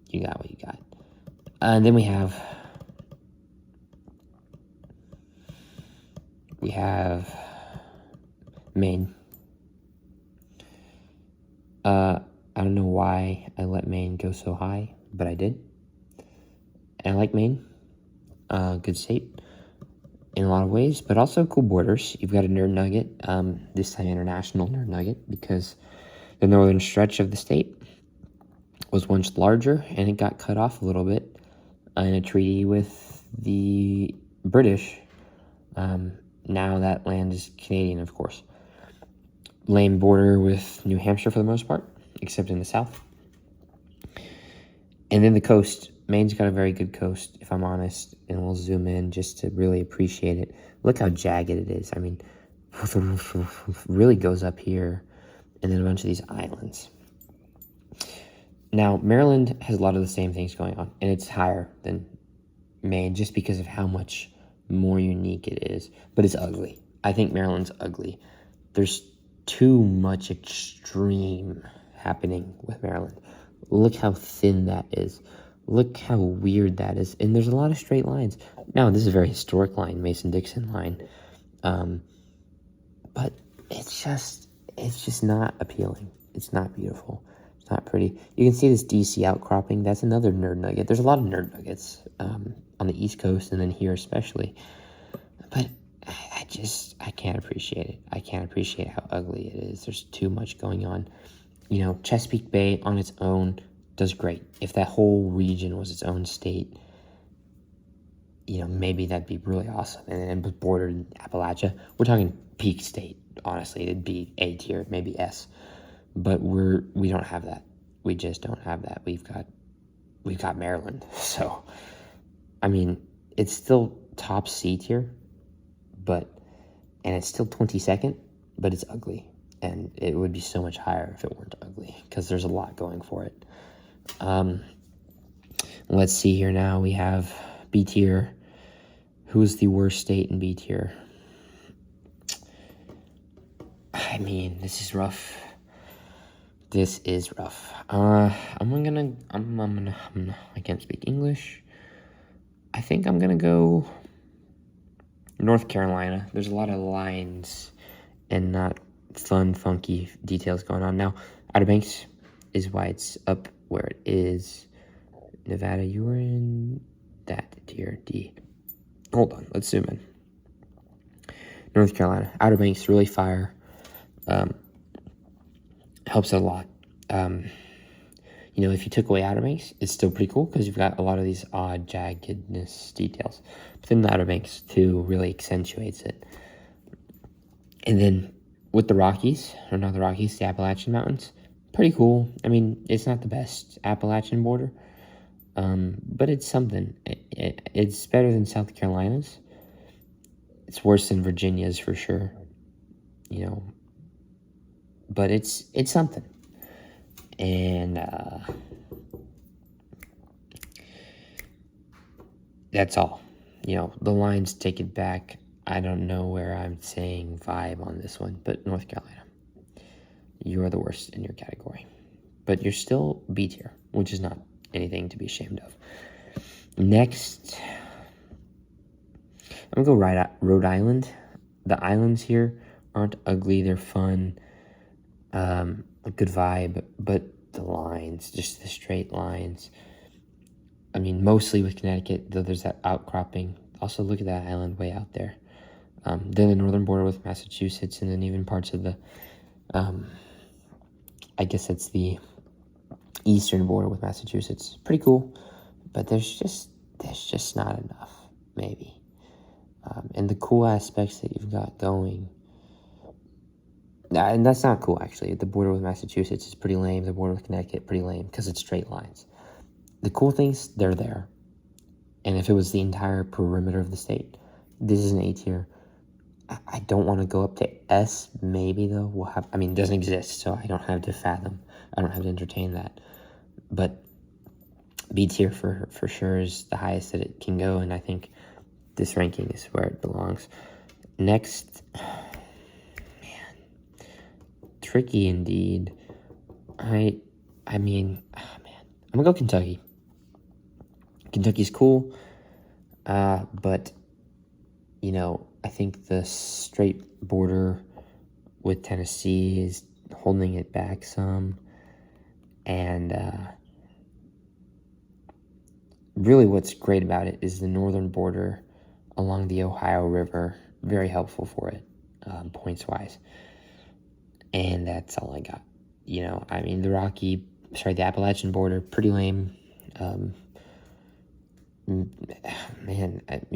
You got what you got. And then we have Maine. I don't know why I let Maine go so high, but I did. And I like Maine. Good state in a lot of ways, but also cool borders. You've got a nerd nugget, this time international nerd nugget, because the northern stretch of the state was once larger, and it got cut off a little bit in a treaty with the British. Now that land is Canadian, of course. Lame border with New Hampshire for the most part, except in the south. And then the coast, Maine's got a very good coast, if I'm honest, and we'll zoom in just to really appreciate it. Look how jagged it is. I mean, really goes up here, and then a bunch of these islands. Now, Maryland has a lot of the same things going on, and it's higher than Maine just because of how much more unique it is, but it's ugly. I think Maryland's ugly. There's too much extreme happening with Maryland. Look how thin that is. Look how weird that is. And there's a lot of straight lines. Now, this is a very historic line, Mason-Dixon line. But it's just not appealing. It's not beautiful. It's not pretty. You can see this DC outcropping. That's another nerd nugget. There's a lot of nerd nuggets on the East Coast and then here especially. But I can't appreciate it. I can't appreciate how ugly it is. There's too much going on. You know, Chesapeake Bay on its own does great. If that whole region was its own state, you know, maybe that'd be really awesome. And with bordered Appalachia, we're talking peak state, honestly. It'd be A tier, maybe S. But we don't have that. We just don't have that. We've got Maryland. So, I mean, it's still top C tier, and it's still 22nd, but it's ugly. And it would be so much higher if it weren't ugly, because there's a lot going for it. Let's see here now. We have B tier. Who's the worst state in B tier? I mean, this is rough. This is rough. I can't speak English. I think I'm gonna go North Carolina. There's a lot of lines and not fun, funky details going on. Now, Outer Banks is why it's up where it is. Nevada, you were in that tier D. Hold on, let's zoom in. North Carolina, Outer Banks, really fire. Helps a lot. You know, if you took away Outer Banks, it's still pretty cool because you've got a lot of these odd jaggedness details. But then the Outer Banks, too, really accentuates it. And then with the Rockies, or not the Rockies, the Appalachian Mountains, pretty cool. I mean, it's not the best Appalachian border, but it's something. It's better than South Carolina's. It's worse than Virginia's for sure, you know, but it's something. And that's all. You know, the lines take it back. I don't know where I'm saying vibe on this one, but North Carolina, you are the worst in your category. But you're still B tier, which is not anything to be ashamed of. Next, I'm going to go Rhode Island. The islands here aren't ugly. They're fun. A good vibe, but the lines, just the straight lines. I mean, mostly with Connecticut, though there's that outcropping. Also, look at that island way out there. Then the northern border with Massachusetts, and then even parts of the, I guess that's the eastern border with Massachusetts. Pretty cool, but there's just not enough, maybe. And the cool aspects that you've got going, and that's not cool, actually. The border with Massachusetts is pretty lame. The border with Connecticut, pretty lame, because it's straight lines. The cool things, they're there. And if it was the entire perimeter of the state, this is an A tier. I don't want to go up to S, maybe, though. It doesn't exist, so I don't have to fathom. I don't have to entertain that. But B tier for sure is the highest that it can go, and I think this ranking is where it belongs. Next, tricky indeed. I'm gonna go Kentucky. Kentucky's cool, but you know, I think the straight border with Tennessee is holding it back some, and really what's great about it is the northern border along the Ohio River, very helpful for it, points wise. And that's all I got. You know, I mean, the Appalachian border, pretty lame.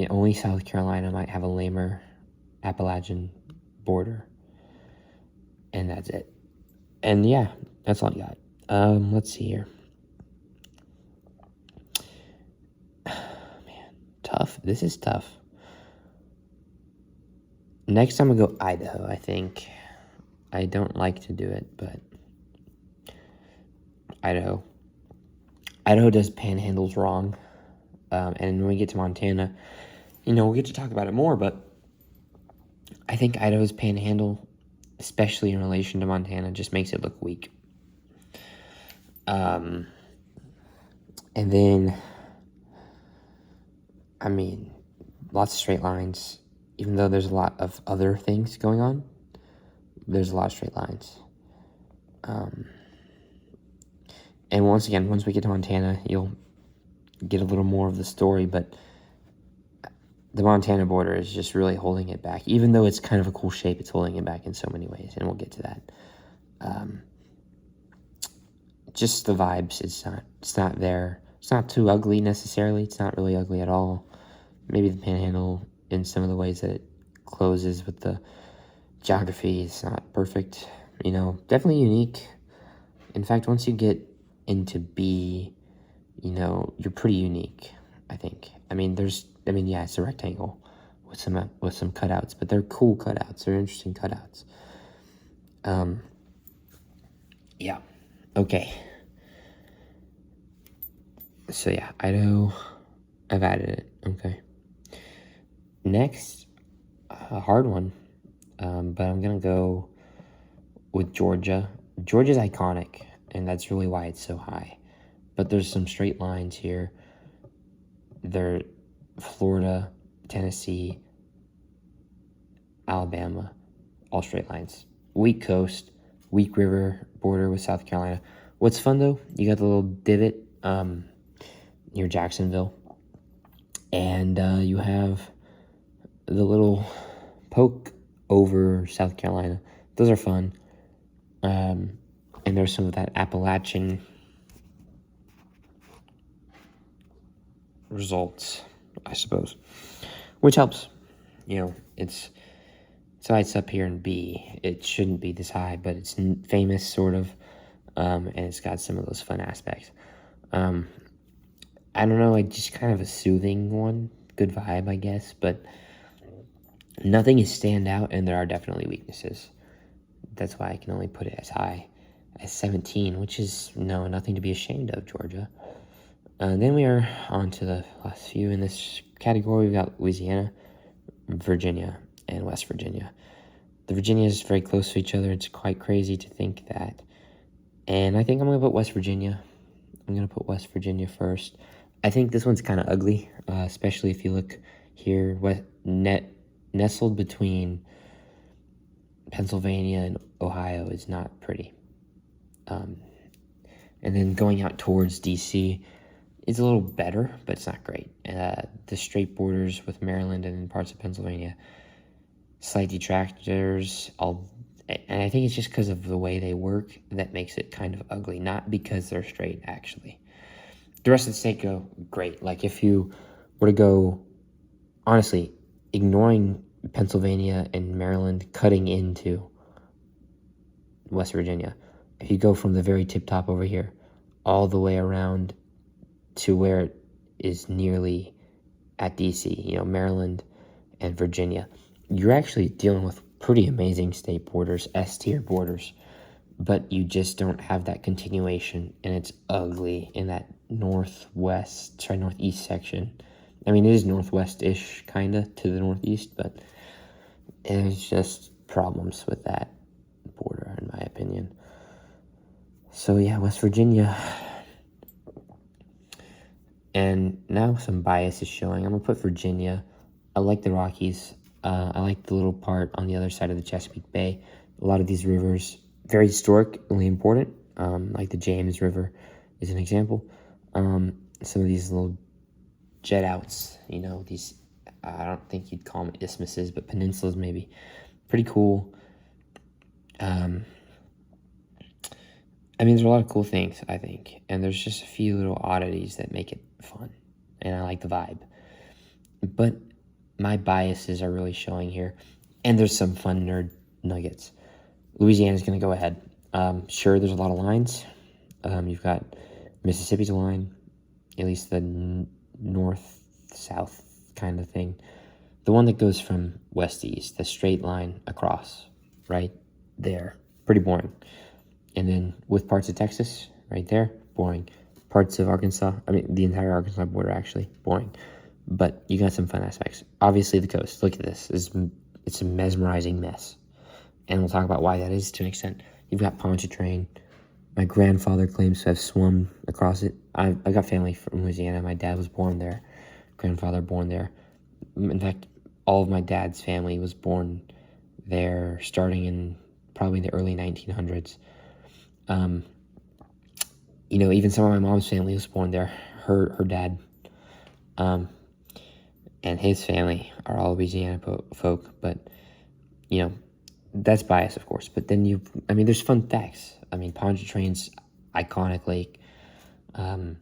Only South Carolina might have a lamer Appalachian border. And that's it. And yeah, that's all I got. Let's see here. tough. This is tough. Next, I'm going to go Idaho, I think. I don't like to do it, but Idaho. Idaho does panhandles wrong. And when we get to Montana, we'll get to talk about it more, but I think Idaho's panhandle, especially in relation to Montana, just makes it look weak. And then, lots of straight lines. Even though there's a lot of other things going on, there's a lot of straight lines. And once we get to Montana, you'll get a little more of the story, but the Montana border is just really holding it back. Even though it's kind of a cool shape, it's holding it back in so many ways, and we'll get to that. Just the vibes, it's not there. It's not too ugly necessarily. It's not really ugly at all. Maybe the panhandle, in some of the ways that it closes with the geography, is not perfect. Definitely unique. In fact, once you get into B, you're pretty unique, I think. It's a rectangle with some cutouts, but they're cool cutouts. They're interesting cutouts. Yeah. Okay. So yeah, Idaho, I've added it. Okay. Next, a hard one, but I'm gonna go with Georgia. Georgia's iconic, and that's really why it's so high. But there's some straight lines here. They're Florida, Tennessee, Alabama, all straight lines. Weak coast, weak river border with South Carolina. What's fun though, you got the little divot near Jacksonville, and you have the little poke over South Carolina. Those are fun. And there's some of that Appalachian results, I suppose, which helps. It's up here in B. It shouldn't be this high, but it's famous, sort of, and it's got some of those fun aspects. I don't know, just kind of a soothing one, good vibe, I guess, but nothing is stand out, and there are definitely weaknesses. That's why I can only put it as high as 17, which is nothing to be ashamed of, Georgia. Then we are on to the last few in this category. We've got Louisiana, Virginia, and West Virginia. The Virginia is very close to each other. It's quite crazy to think that. And I think I'm going to put West Virginia. I'm going to put West Virginia first. I think this one's kind of ugly, especially if you look here. Nestled between Pennsylvania and Ohio is not pretty. And then going out towards D.C., it's a little better, but it's not great. The straight borders with Maryland and parts of Pennsylvania, slight detractors, and I think it's just because of the way they work that makes it kind of ugly, not because they're straight, actually. The rest of the state go great. Like, if you were to go, honestly, ignoring Pennsylvania and Maryland, cutting into West Virginia, if you go from the very tip top over here all the way around to where it is nearly at DC, Maryland and Virginia, you're actually dealing with pretty amazing state borders, S-tier borders, but you just don't have that continuation, and it's ugly in that northeast section. It is northwest-ish, kind of, to the northeast, but there's just problems with that border, in my opinion. So yeah, West Virginia. And now some bias is showing. I'm going to put Virginia. I like the Rockies. I like the little part on the other side of the Chesapeake Bay. A lot of these rivers, very historically important, like the James River is an example. Some of these little jet outs, these, I don't think you'd call them isthmuses, but peninsulas maybe. Pretty cool. There's a lot of cool things, I think, and there's just a few little oddities that make it fun, and I like the vibe. But my biases are really showing here, and there's some fun nerd nuggets. Louisiana's going to go ahead. Sure, there's a lot of lines. You've got Mississippi's a line, at least the north-south kind of thing. The one that goes from west to east, the straight line across, right there. Pretty boring. And then with parts of Texas, right there, boring. Parts of Arkansas, I mean, the entire Arkansas border, actually, boring. But you got some fun aspects. Obviously, the coast. Look at this. It's a mesmerizing mess. And we'll talk about why that is to an extent. You've got Pontchartrain. My grandfather claims to have swum across it. I got family from Louisiana. My dad was born there. Grandfather born there. In fact, all of my dad's family was born there, starting in probably the early 1900s. You know, even some of my mom's family was born there. Her dad, and his family are all Louisiana folk. But you know, that's bias, of course. But then there's fun facts. I mean, Pontchartrain's iconic lake, and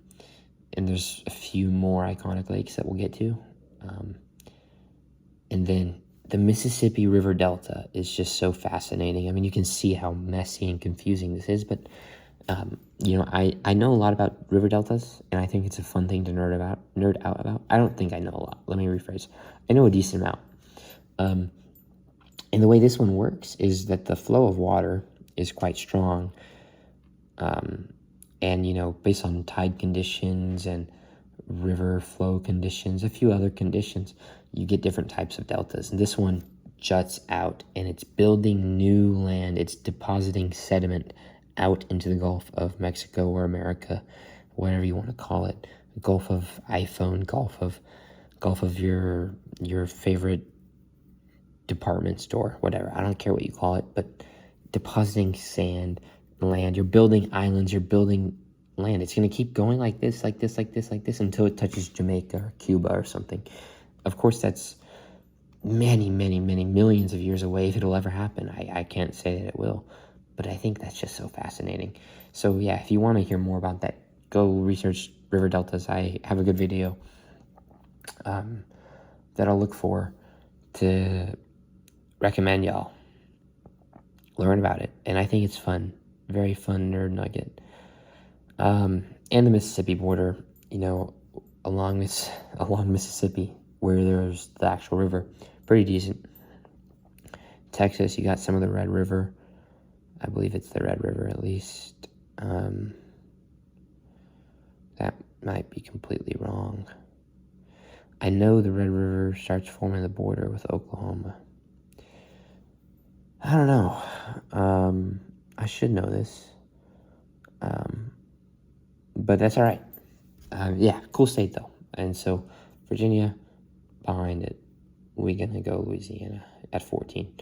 there's a few more iconic lakes that we'll get to. And then the Mississippi River Delta is just so fascinating. I mean, you can see how messy and confusing this is, but, you know, I know a lot about river deltas, and I think it's a fun thing to nerd out about. I don't think I know a lot. Let me rephrase. I know a decent amount. And the way this one works is that the flow of water is quite strong. And, you know, based on tide conditions and river flow conditions, a few other conditions, you get different types of deltas. And this one juts out, and it's building new land. It's depositing sediment out into the Gulf of Mexico or America, whatever you want to call it. Gulf of iPhone, Gulf of your favorite department store, whatever. I don't care what you call it, but depositing sand, land. You're building islands. You're building land. It's going to keep going like this until it touches Jamaica or Cuba or something. Of course, that's many, many, many millions of years away if it'll ever happen. I can't say that it will, but I think that's just so fascinating. So yeah, if you want to hear more about that, go research river deltas. I have a good video that I'll look for to recommend y'all learn about it. And I think it's fun, very fun nerd nugget. And the Mississippi border, you know, along Mississippi, where there's the actual river, pretty decent. Texas, you got some of the Red River. I believe it's the Red River, at least. That might be completely wrong. I know the Red River starts forming the border with Oklahoma. I don't know. I should know this. But that's all right. Yeah, cool state, though. And so, Virginia, behind it, we're going to go Louisiana at 14.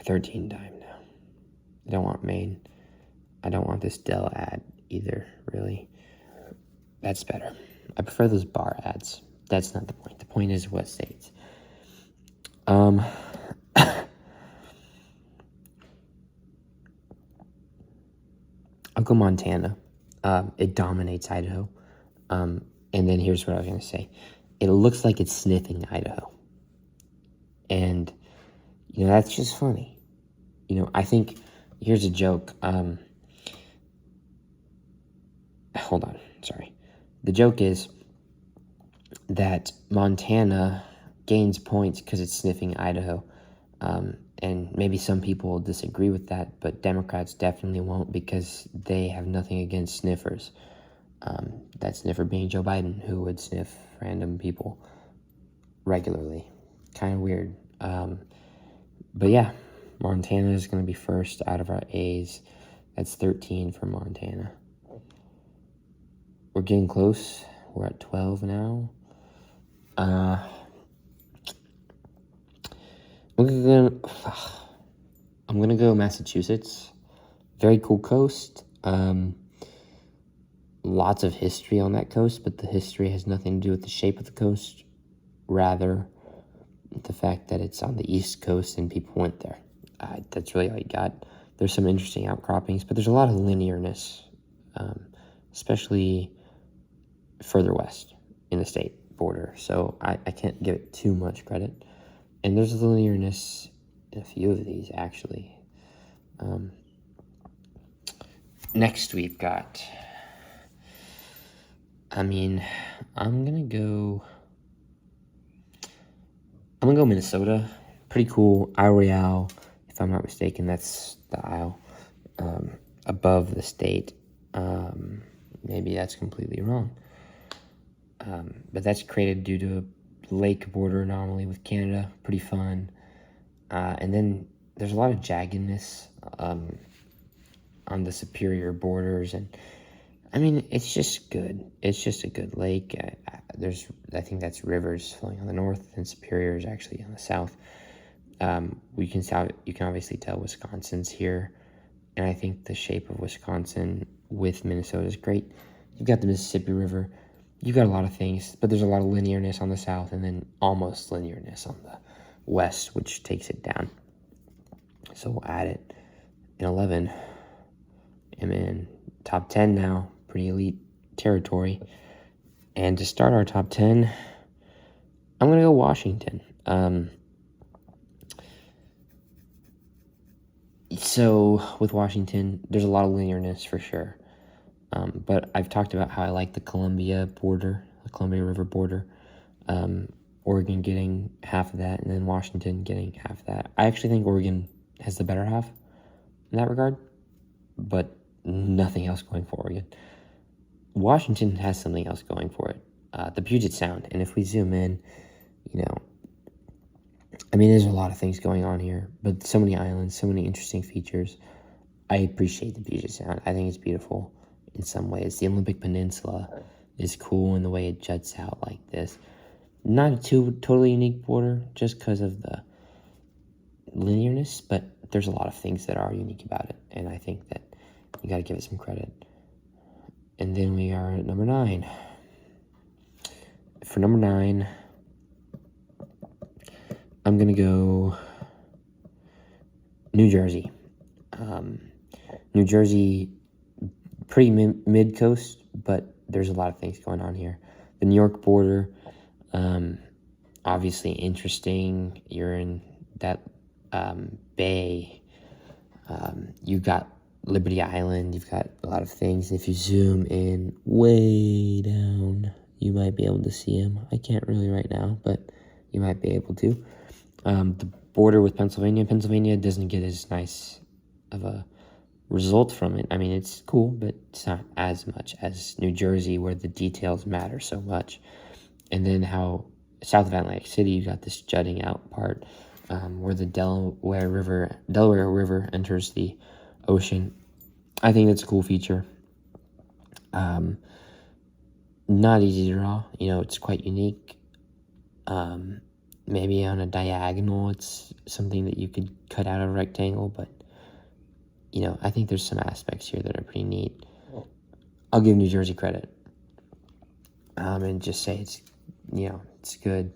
13 time now. I don't want Maine. I don't want this Dell ad either, really. That's better. I prefer those bar ads. That's not the point. The point is what states. I'll go Montana. It dominates Idaho. And then here's what I was going to say. It looks like it's sniffing Idaho. And, you know, that's just funny. You know, I think, here's a joke. Hold on, sorry. The joke is that Montana gains points because it's sniffing Idaho. And maybe some people will disagree with that, but Democrats definitely won't because they have nothing against sniffers. That sniffer being Joe Biden, who would sniff random people regularly. Kind of weird. But yeah, Montana is going to be first out of our A's. That's 13 for Montana. We're getting close. We're at 12 now. I'm gonna go Massachusetts. Very cool coast. Lots of history on that coast, but the history has nothing to do with the shape of the coast. Rather, the fact that it's on the East Coast and people went there. That's really all you got. There's some interesting outcroppings, but there's a lot of linearness, especially further west in the state border. So I can't give it too much credit. And there's a linearness in a few of these, actually. Next we've got... I'm going to go I'm gonna go Minnesota. Pretty cool. Isle Royale, if I'm not mistaken, that's the Isle above the state. Maybe that's completely wrong. But that's created due to a lake border anomaly with Canada. Pretty fun. And then there's a lot of jaggedness on the superior borders, and I mean, it's just good. It's just a good lake. I think that's rivers flowing on the north, and Superior is actually on the south. You can obviously tell Wisconsin's here, and I think the shape of Wisconsin with Minnesota is great. You've got the Mississippi River. You've got a lot of things, but there's a lot of linearness on the south, and then almost linearness on the west, which takes it down. So we'll add it in 11. I'm in top 10 now, pretty elite territory. And to start our top 10, I'm going to go Washington. So with Washington, there's a lot of linearness for sure. But I've talked about how I like the Columbia River border. Oregon getting half of that, and then Washington getting half of that. I actually think Oregon has the better half in that regard, but nothing else going for Oregon. Washington has something else going for it, the Puget Sound. And if we zoom in, I mean, there's a lot of things going on here, but so many islands, so many interesting features. I appreciate the Puget Sound. I think it's beautiful in some ways. The Olympic Peninsula is cool in the way it juts out like this. Not a totally unique border just because of the linearness, but there's a lot of things that are unique about it, and I think that you got to give it some credit. And then we are at number 9. For number 9, I'm going to go New Jersey. New Jersey, pretty mid-coast, but there's a lot of things going on here. The New York border, obviously interesting. You're in that bay. You've got Liberty Island. You've got a lot of things. If you zoom in way down, you might be able to see them. I can't really right now, but you might be able to. The border with Pennsylvania. Pennsylvania doesn't get as nice of a result from it. I mean, it's cool, but it's not as much as New Jersey, where the details matter so much. And then how south of Atlantic City, you got this jutting out part where the Delaware River enters the ocean. I think that's a cool feature. Not easy to draw. It's quite unique. Maybe on a diagonal, it's something that you could cut out of a rectangle, but I think there's some aspects here that are pretty neat. I'll give New Jersey credit, and just say it's good.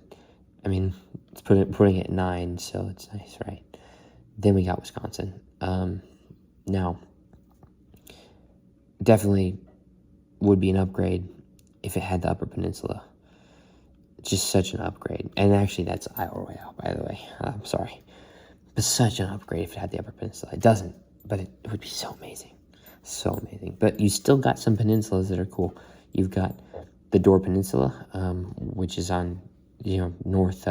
I mean, it's putting it 9, so it's nice, right? Then we got Wisconsin. Now, definitely would be an upgrade if it had the Upper Peninsula. Just such an upgrade. And actually, that's Isle Royale, by the way. I'm sorry. But such an upgrade if it had the Upper Peninsula. It doesn't, but it would be so amazing. So amazing. But you still got some peninsulas that are cool. You've got the Door Peninsula, which is on, north,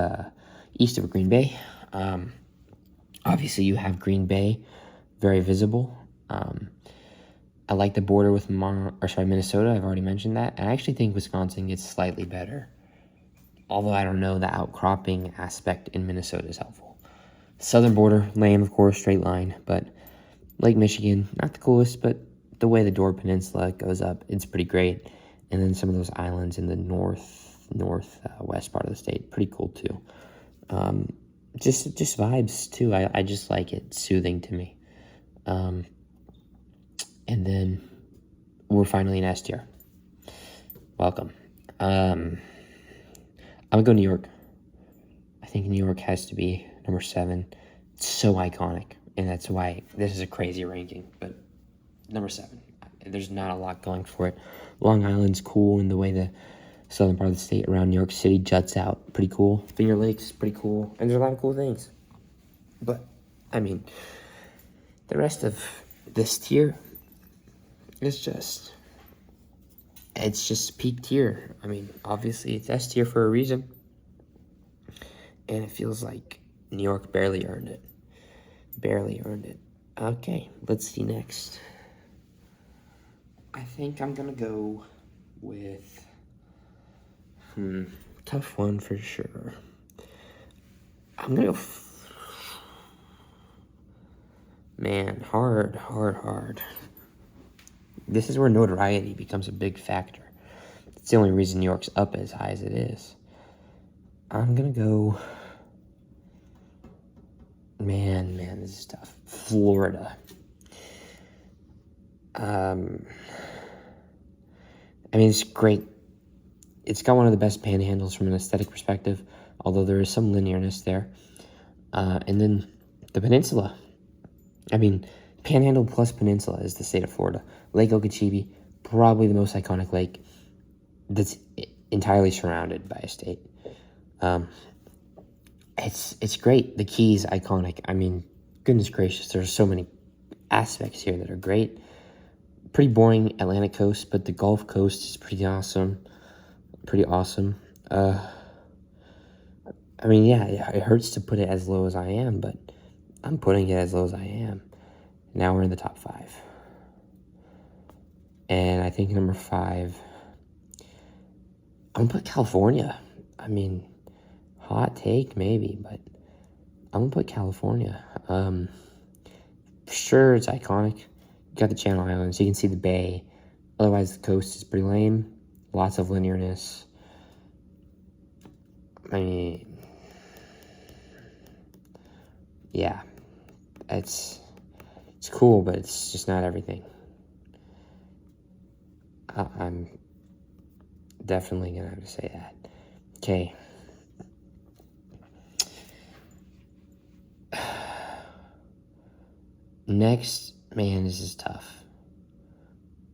east of Green Bay. Obviously, you have Green Bay, very visible. I like the border with Minnesota. I've already mentioned that. And I actually think Wisconsin gets slightly better. Although I don't know, the outcropping aspect in Minnesota is helpful. Southern border, lame, of course, straight line. But Lake Michigan, not the coolest, but the way the Door Peninsula goes up, it's pretty great. And then some of those islands in the northwest part of the state, pretty cool too. Just vibes too. I just like it. It's soothing to me. And then we're finally in S tier. Welcome. I'm gonna go New York. I think New York has to be number 7. It's so iconic, and that's why this is a crazy ranking. But number 7, there's not a lot going for it. Long Island's cool in the way the southern part of the state around New York City juts out. Pretty cool. Finger Lakes, pretty cool. And there's a lot of cool things. But, I mean, the rest of this tier is just peak tier. I mean, obviously it's S tier for a reason. And it feels like New York barely earned it. Barely earned it. Okay, let's see next. I think I'm gonna go with, tough one for sure. I'm gonna go, man, hard. This is where notoriety becomes a big factor. It's the only reason New York's up as high as it is. I'm gonna go, man, this is tough. Florida. I mean, it's great. It's got one of the best panhandles from an aesthetic perspective, although there is some linearness there. And then the peninsula. I mean, Panhandle plus Peninsula is the state of Florida. Lake Okeechobee, probably the most iconic lake that's entirely surrounded by a state. It's great. The Keys, iconic. I mean, goodness gracious, there's so many aspects here that are great. Pretty boring Atlantic coast, but the Gulf Coast is pretty awesome. I mean, yeah, it hurts to put it as low as I am, but I'm putting it as low as I am. Now we're in the top 5. And I think number 5, I'm gonna put California. I mean, hot take maybe, but I'm gonna put California. Sure, it's iconic. You got the Channel Islands, you can see the bay. Otherwise, the coast is pretty lame. Lots of linearness. I mean, yeah, it's cool, but it's just not everything. I'm definitely gonna have to say that. Okay. Next, man, this is tough.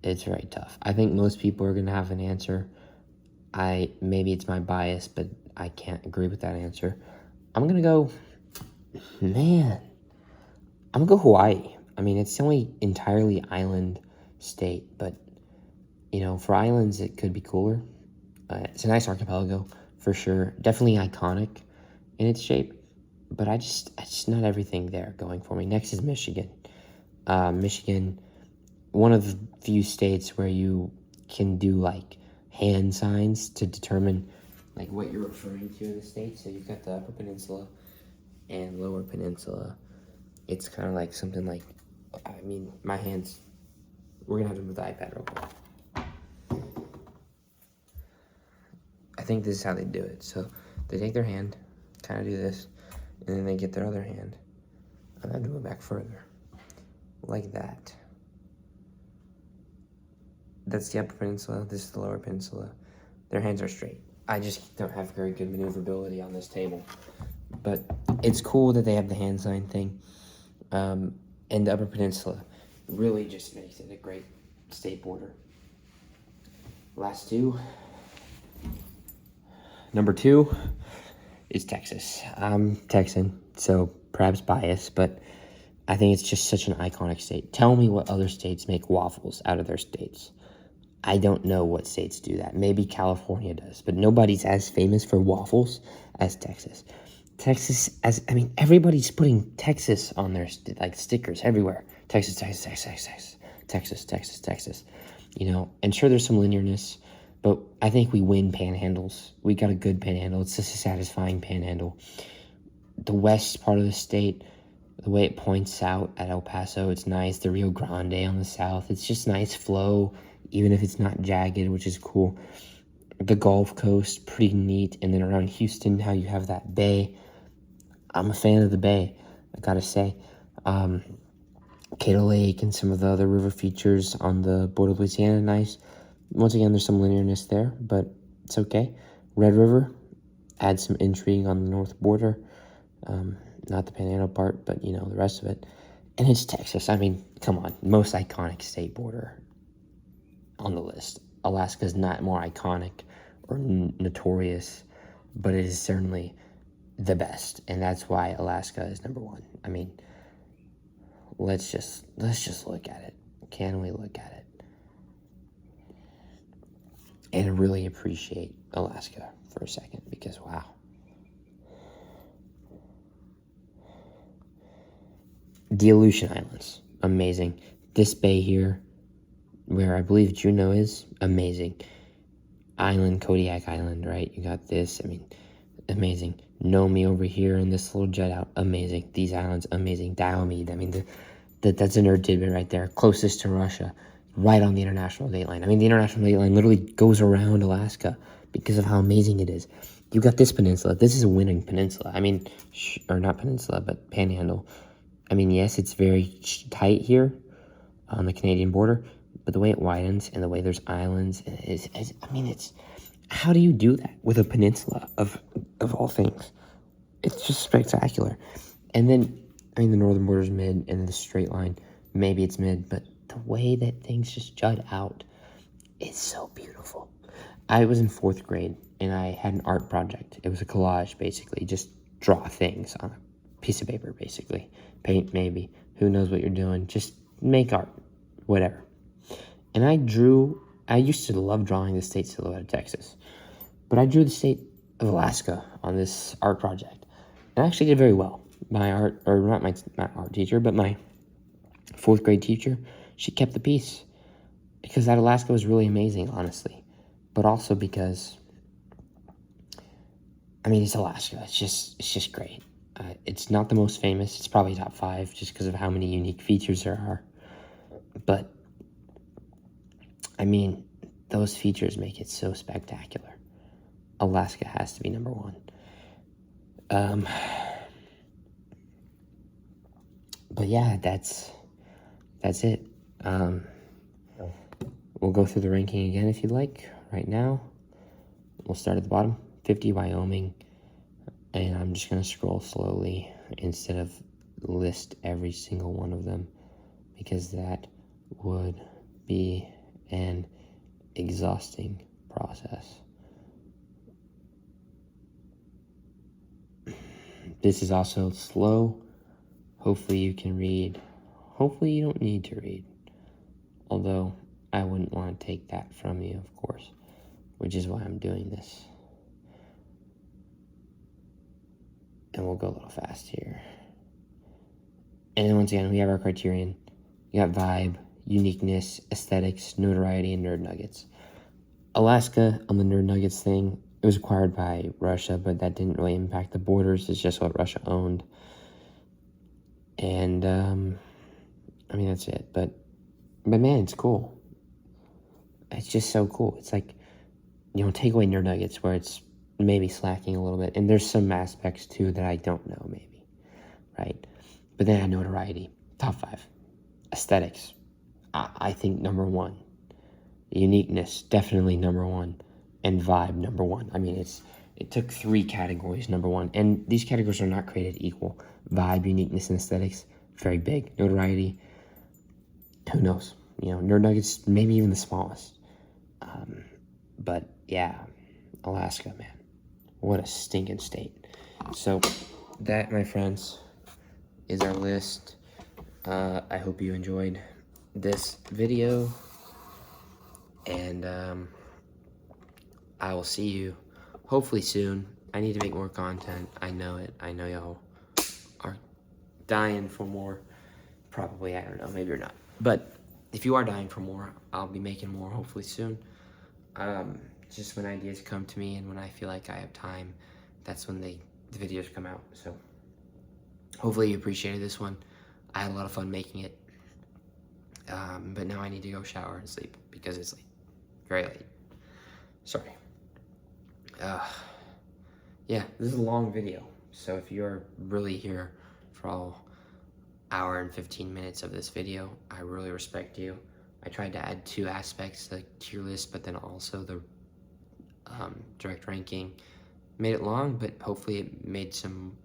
It's very tough. I think most people are gonna have an answer. Maybe it's my bias, but I can't agree with that answer. I'm gonna go Hawaii. I mean, it's the only entirely island state, but, you know, for islands, it could be cooler. It's a nice archipelago, for sure. Definitely iconic in its shape, but I just not everything there going for me. Next is Michigan. Michigan, one of the few states where you can do, like, hand signs to determine, like, what you're referring to in the state. So you've got the Upper Peninsula and Lower Peninsula. It's kind of like something like, I mean, my hands, we're going to have to move the iPad real quick. I think this is how they do it. So they take their hand, kind of do this, and then they get their other hand, and then do it back further, like that. That's the Upper Peninsula. This is the Lower Peninsula. Their hands are straight. I just don't have very good maneuverability on this table. But it's cool that they have the hand sign thing. And the Upper Peninsula really just makes it a great state border. Last two. Number 2 is Texas. I'm Texan, so perhaps biased, but I think it's just such an iconic state. Tell me what other states make waffles out of their states. I don't know what states do that. Maybe California does, but nobody's as famous for waffles as Texas. Texas, everybody's putting Texas on their stickers everywhere. Texas. You know, and sure, there's some linearness, but I think we win panhandles. We got a good panhandle. It's just a satisfying panhandle. The west part of the state, the way it points out at El Paso, it's nice. The Rio Grande on the south, it's just nice flow, even if it's not jagged, which is cool. The Gulf Coast, pretty neat. And then around Houston, how you have that bay. I'm a fan of the bay, I gotta say. Cato Lake and some of the other river features on the border of Louisiana, nice. Once again, there's some linearness there, but it's okay. Red River adds some intrigue on the north border. Not the Panhandle part, but, you know, the rest of it. And it's Texas. I mean, come on. Most iconic state border on the list. Alaska's not more iconic or notorious, but it is certainly the best. And that's why Alaska is number 1. I mean, let's just look at it. Can we look at it? And really appreciate Alaska for a second, because wow. The Aleutian Islands, amazing. This bay here, where I believe Juneau is, amazing. Island, Kodiak Island, right? You got this, I mean, amazing. Nomi over here and this little jet out, amazing. These islands, amazing. Diomede, I mean, that's a nerd tidbit right there. Closest to Russia, right on the international date line. I mean, the international date line literally goes around Alaska because of how amazing it is. You got this peninsula. This is a winning peninsula. I mean, or not peninsula, but panhandle. I mean, yes, it's very tight here on the Canadian border, but the way it widens and the way there's islands is I mean, it's, how do you do that with a peninsula of all things? It's just spectacular. And then, I mean, the northern border is mid, and the straight line, maybe it's mid, but the way that things just jut out is so beautiful. I was in 4th grade, and I had an art project. It was a collage, basically. Just draw things on a piece of paper, basically. Paint, maybe. Who knows what you're doing. Just make art. Whatever. And I used to love drawing the state silhouette of Texas. But I drew the state of Alaska on this art project. And I actually did very well. My art, or not my art teacher, but my 4th grade teacher, she kept the piece. Because that Alaska was really amazing, honestly. But also because, I mean, it's Alaska. It's just great. It's not the most famous. It's probably top 5 just because of how many unique features there are. But, I mean, those features make it so spectacular. Alaska has to be number 1. But yeah, that's it. We'll go through the ranking again if you'd like. Right now, we'll start at the bottom. 50, Wyoming. And I'm just going to scroll slowly instead of list every single one of them, because that would be an exhausting process. This is also slow. Hopefully you can read. Hopefully you don't need to read. Although I wouldn't want to take that from you, of course, which is why I'm doing this. And we'll go a little fast here. And then once again, we have our criterion. You got vibe, uniqueness, aesthetics, notoriety, and nerd nuggets. Alaska, on the nerd nuggets thing, it was acquired by Russia, but that didn't really impact the borders. It's just what Russia owned. And, I mean, that's it. But man, it's cool. It's just so cool. It's like, you know, take away nerd nuggets where it's maybe slacking a little bit. And there's some aspects, too, that I don't know, maybe. Right? But then I have notoriety. Top 5. Aesthetics. I think number 1. Uniqueness, definitely number 1. And vibe, number 1. I mean, it took 3 categories, number 1. And these categories are not created equal. Vibe, uniqueness, and aesthetics, very big. Notoriety, who knows? You know, nerd nuggets, maybe even the smallest. But yeah, Alaska, man. What a stinking state. So that, my friends, is our list. I hope you enjoyed this video. And I will see you hopefully soon. I need to make more content. I know it. I know y'all are dying for more. Probably, I don't know. Maybe you're not. But if you are dying for more, I'll be making more hopefully soon. Just when ideas come to me and when I feel like I have time, that's when the videos come out. So hopefully you appreciated this one. I had a lot of fun making it. But now I need to go shower and sleep because it's late. Very late. Sorry. Yeah, this is a long video. So if you're really here for all hour and 15 minutes of this video, I really respect you. I tried to add 2 aspects, the tier list, but then also the direct ranking. Made it long, but hopefully it made some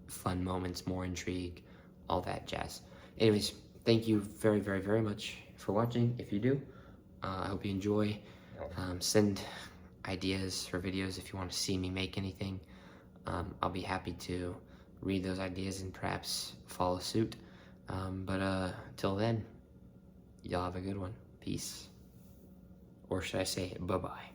fun moments, more intrigue, all that jazz. Anyways, thank you very, very, very much for watching. If you do, I hope you enjoy. Send ideas for videos if you want to see me make anything. I'll be happy to read those ideas and perhaps follow suit. But till then, y'all have a good one. Peace. Or should I say bye-bye?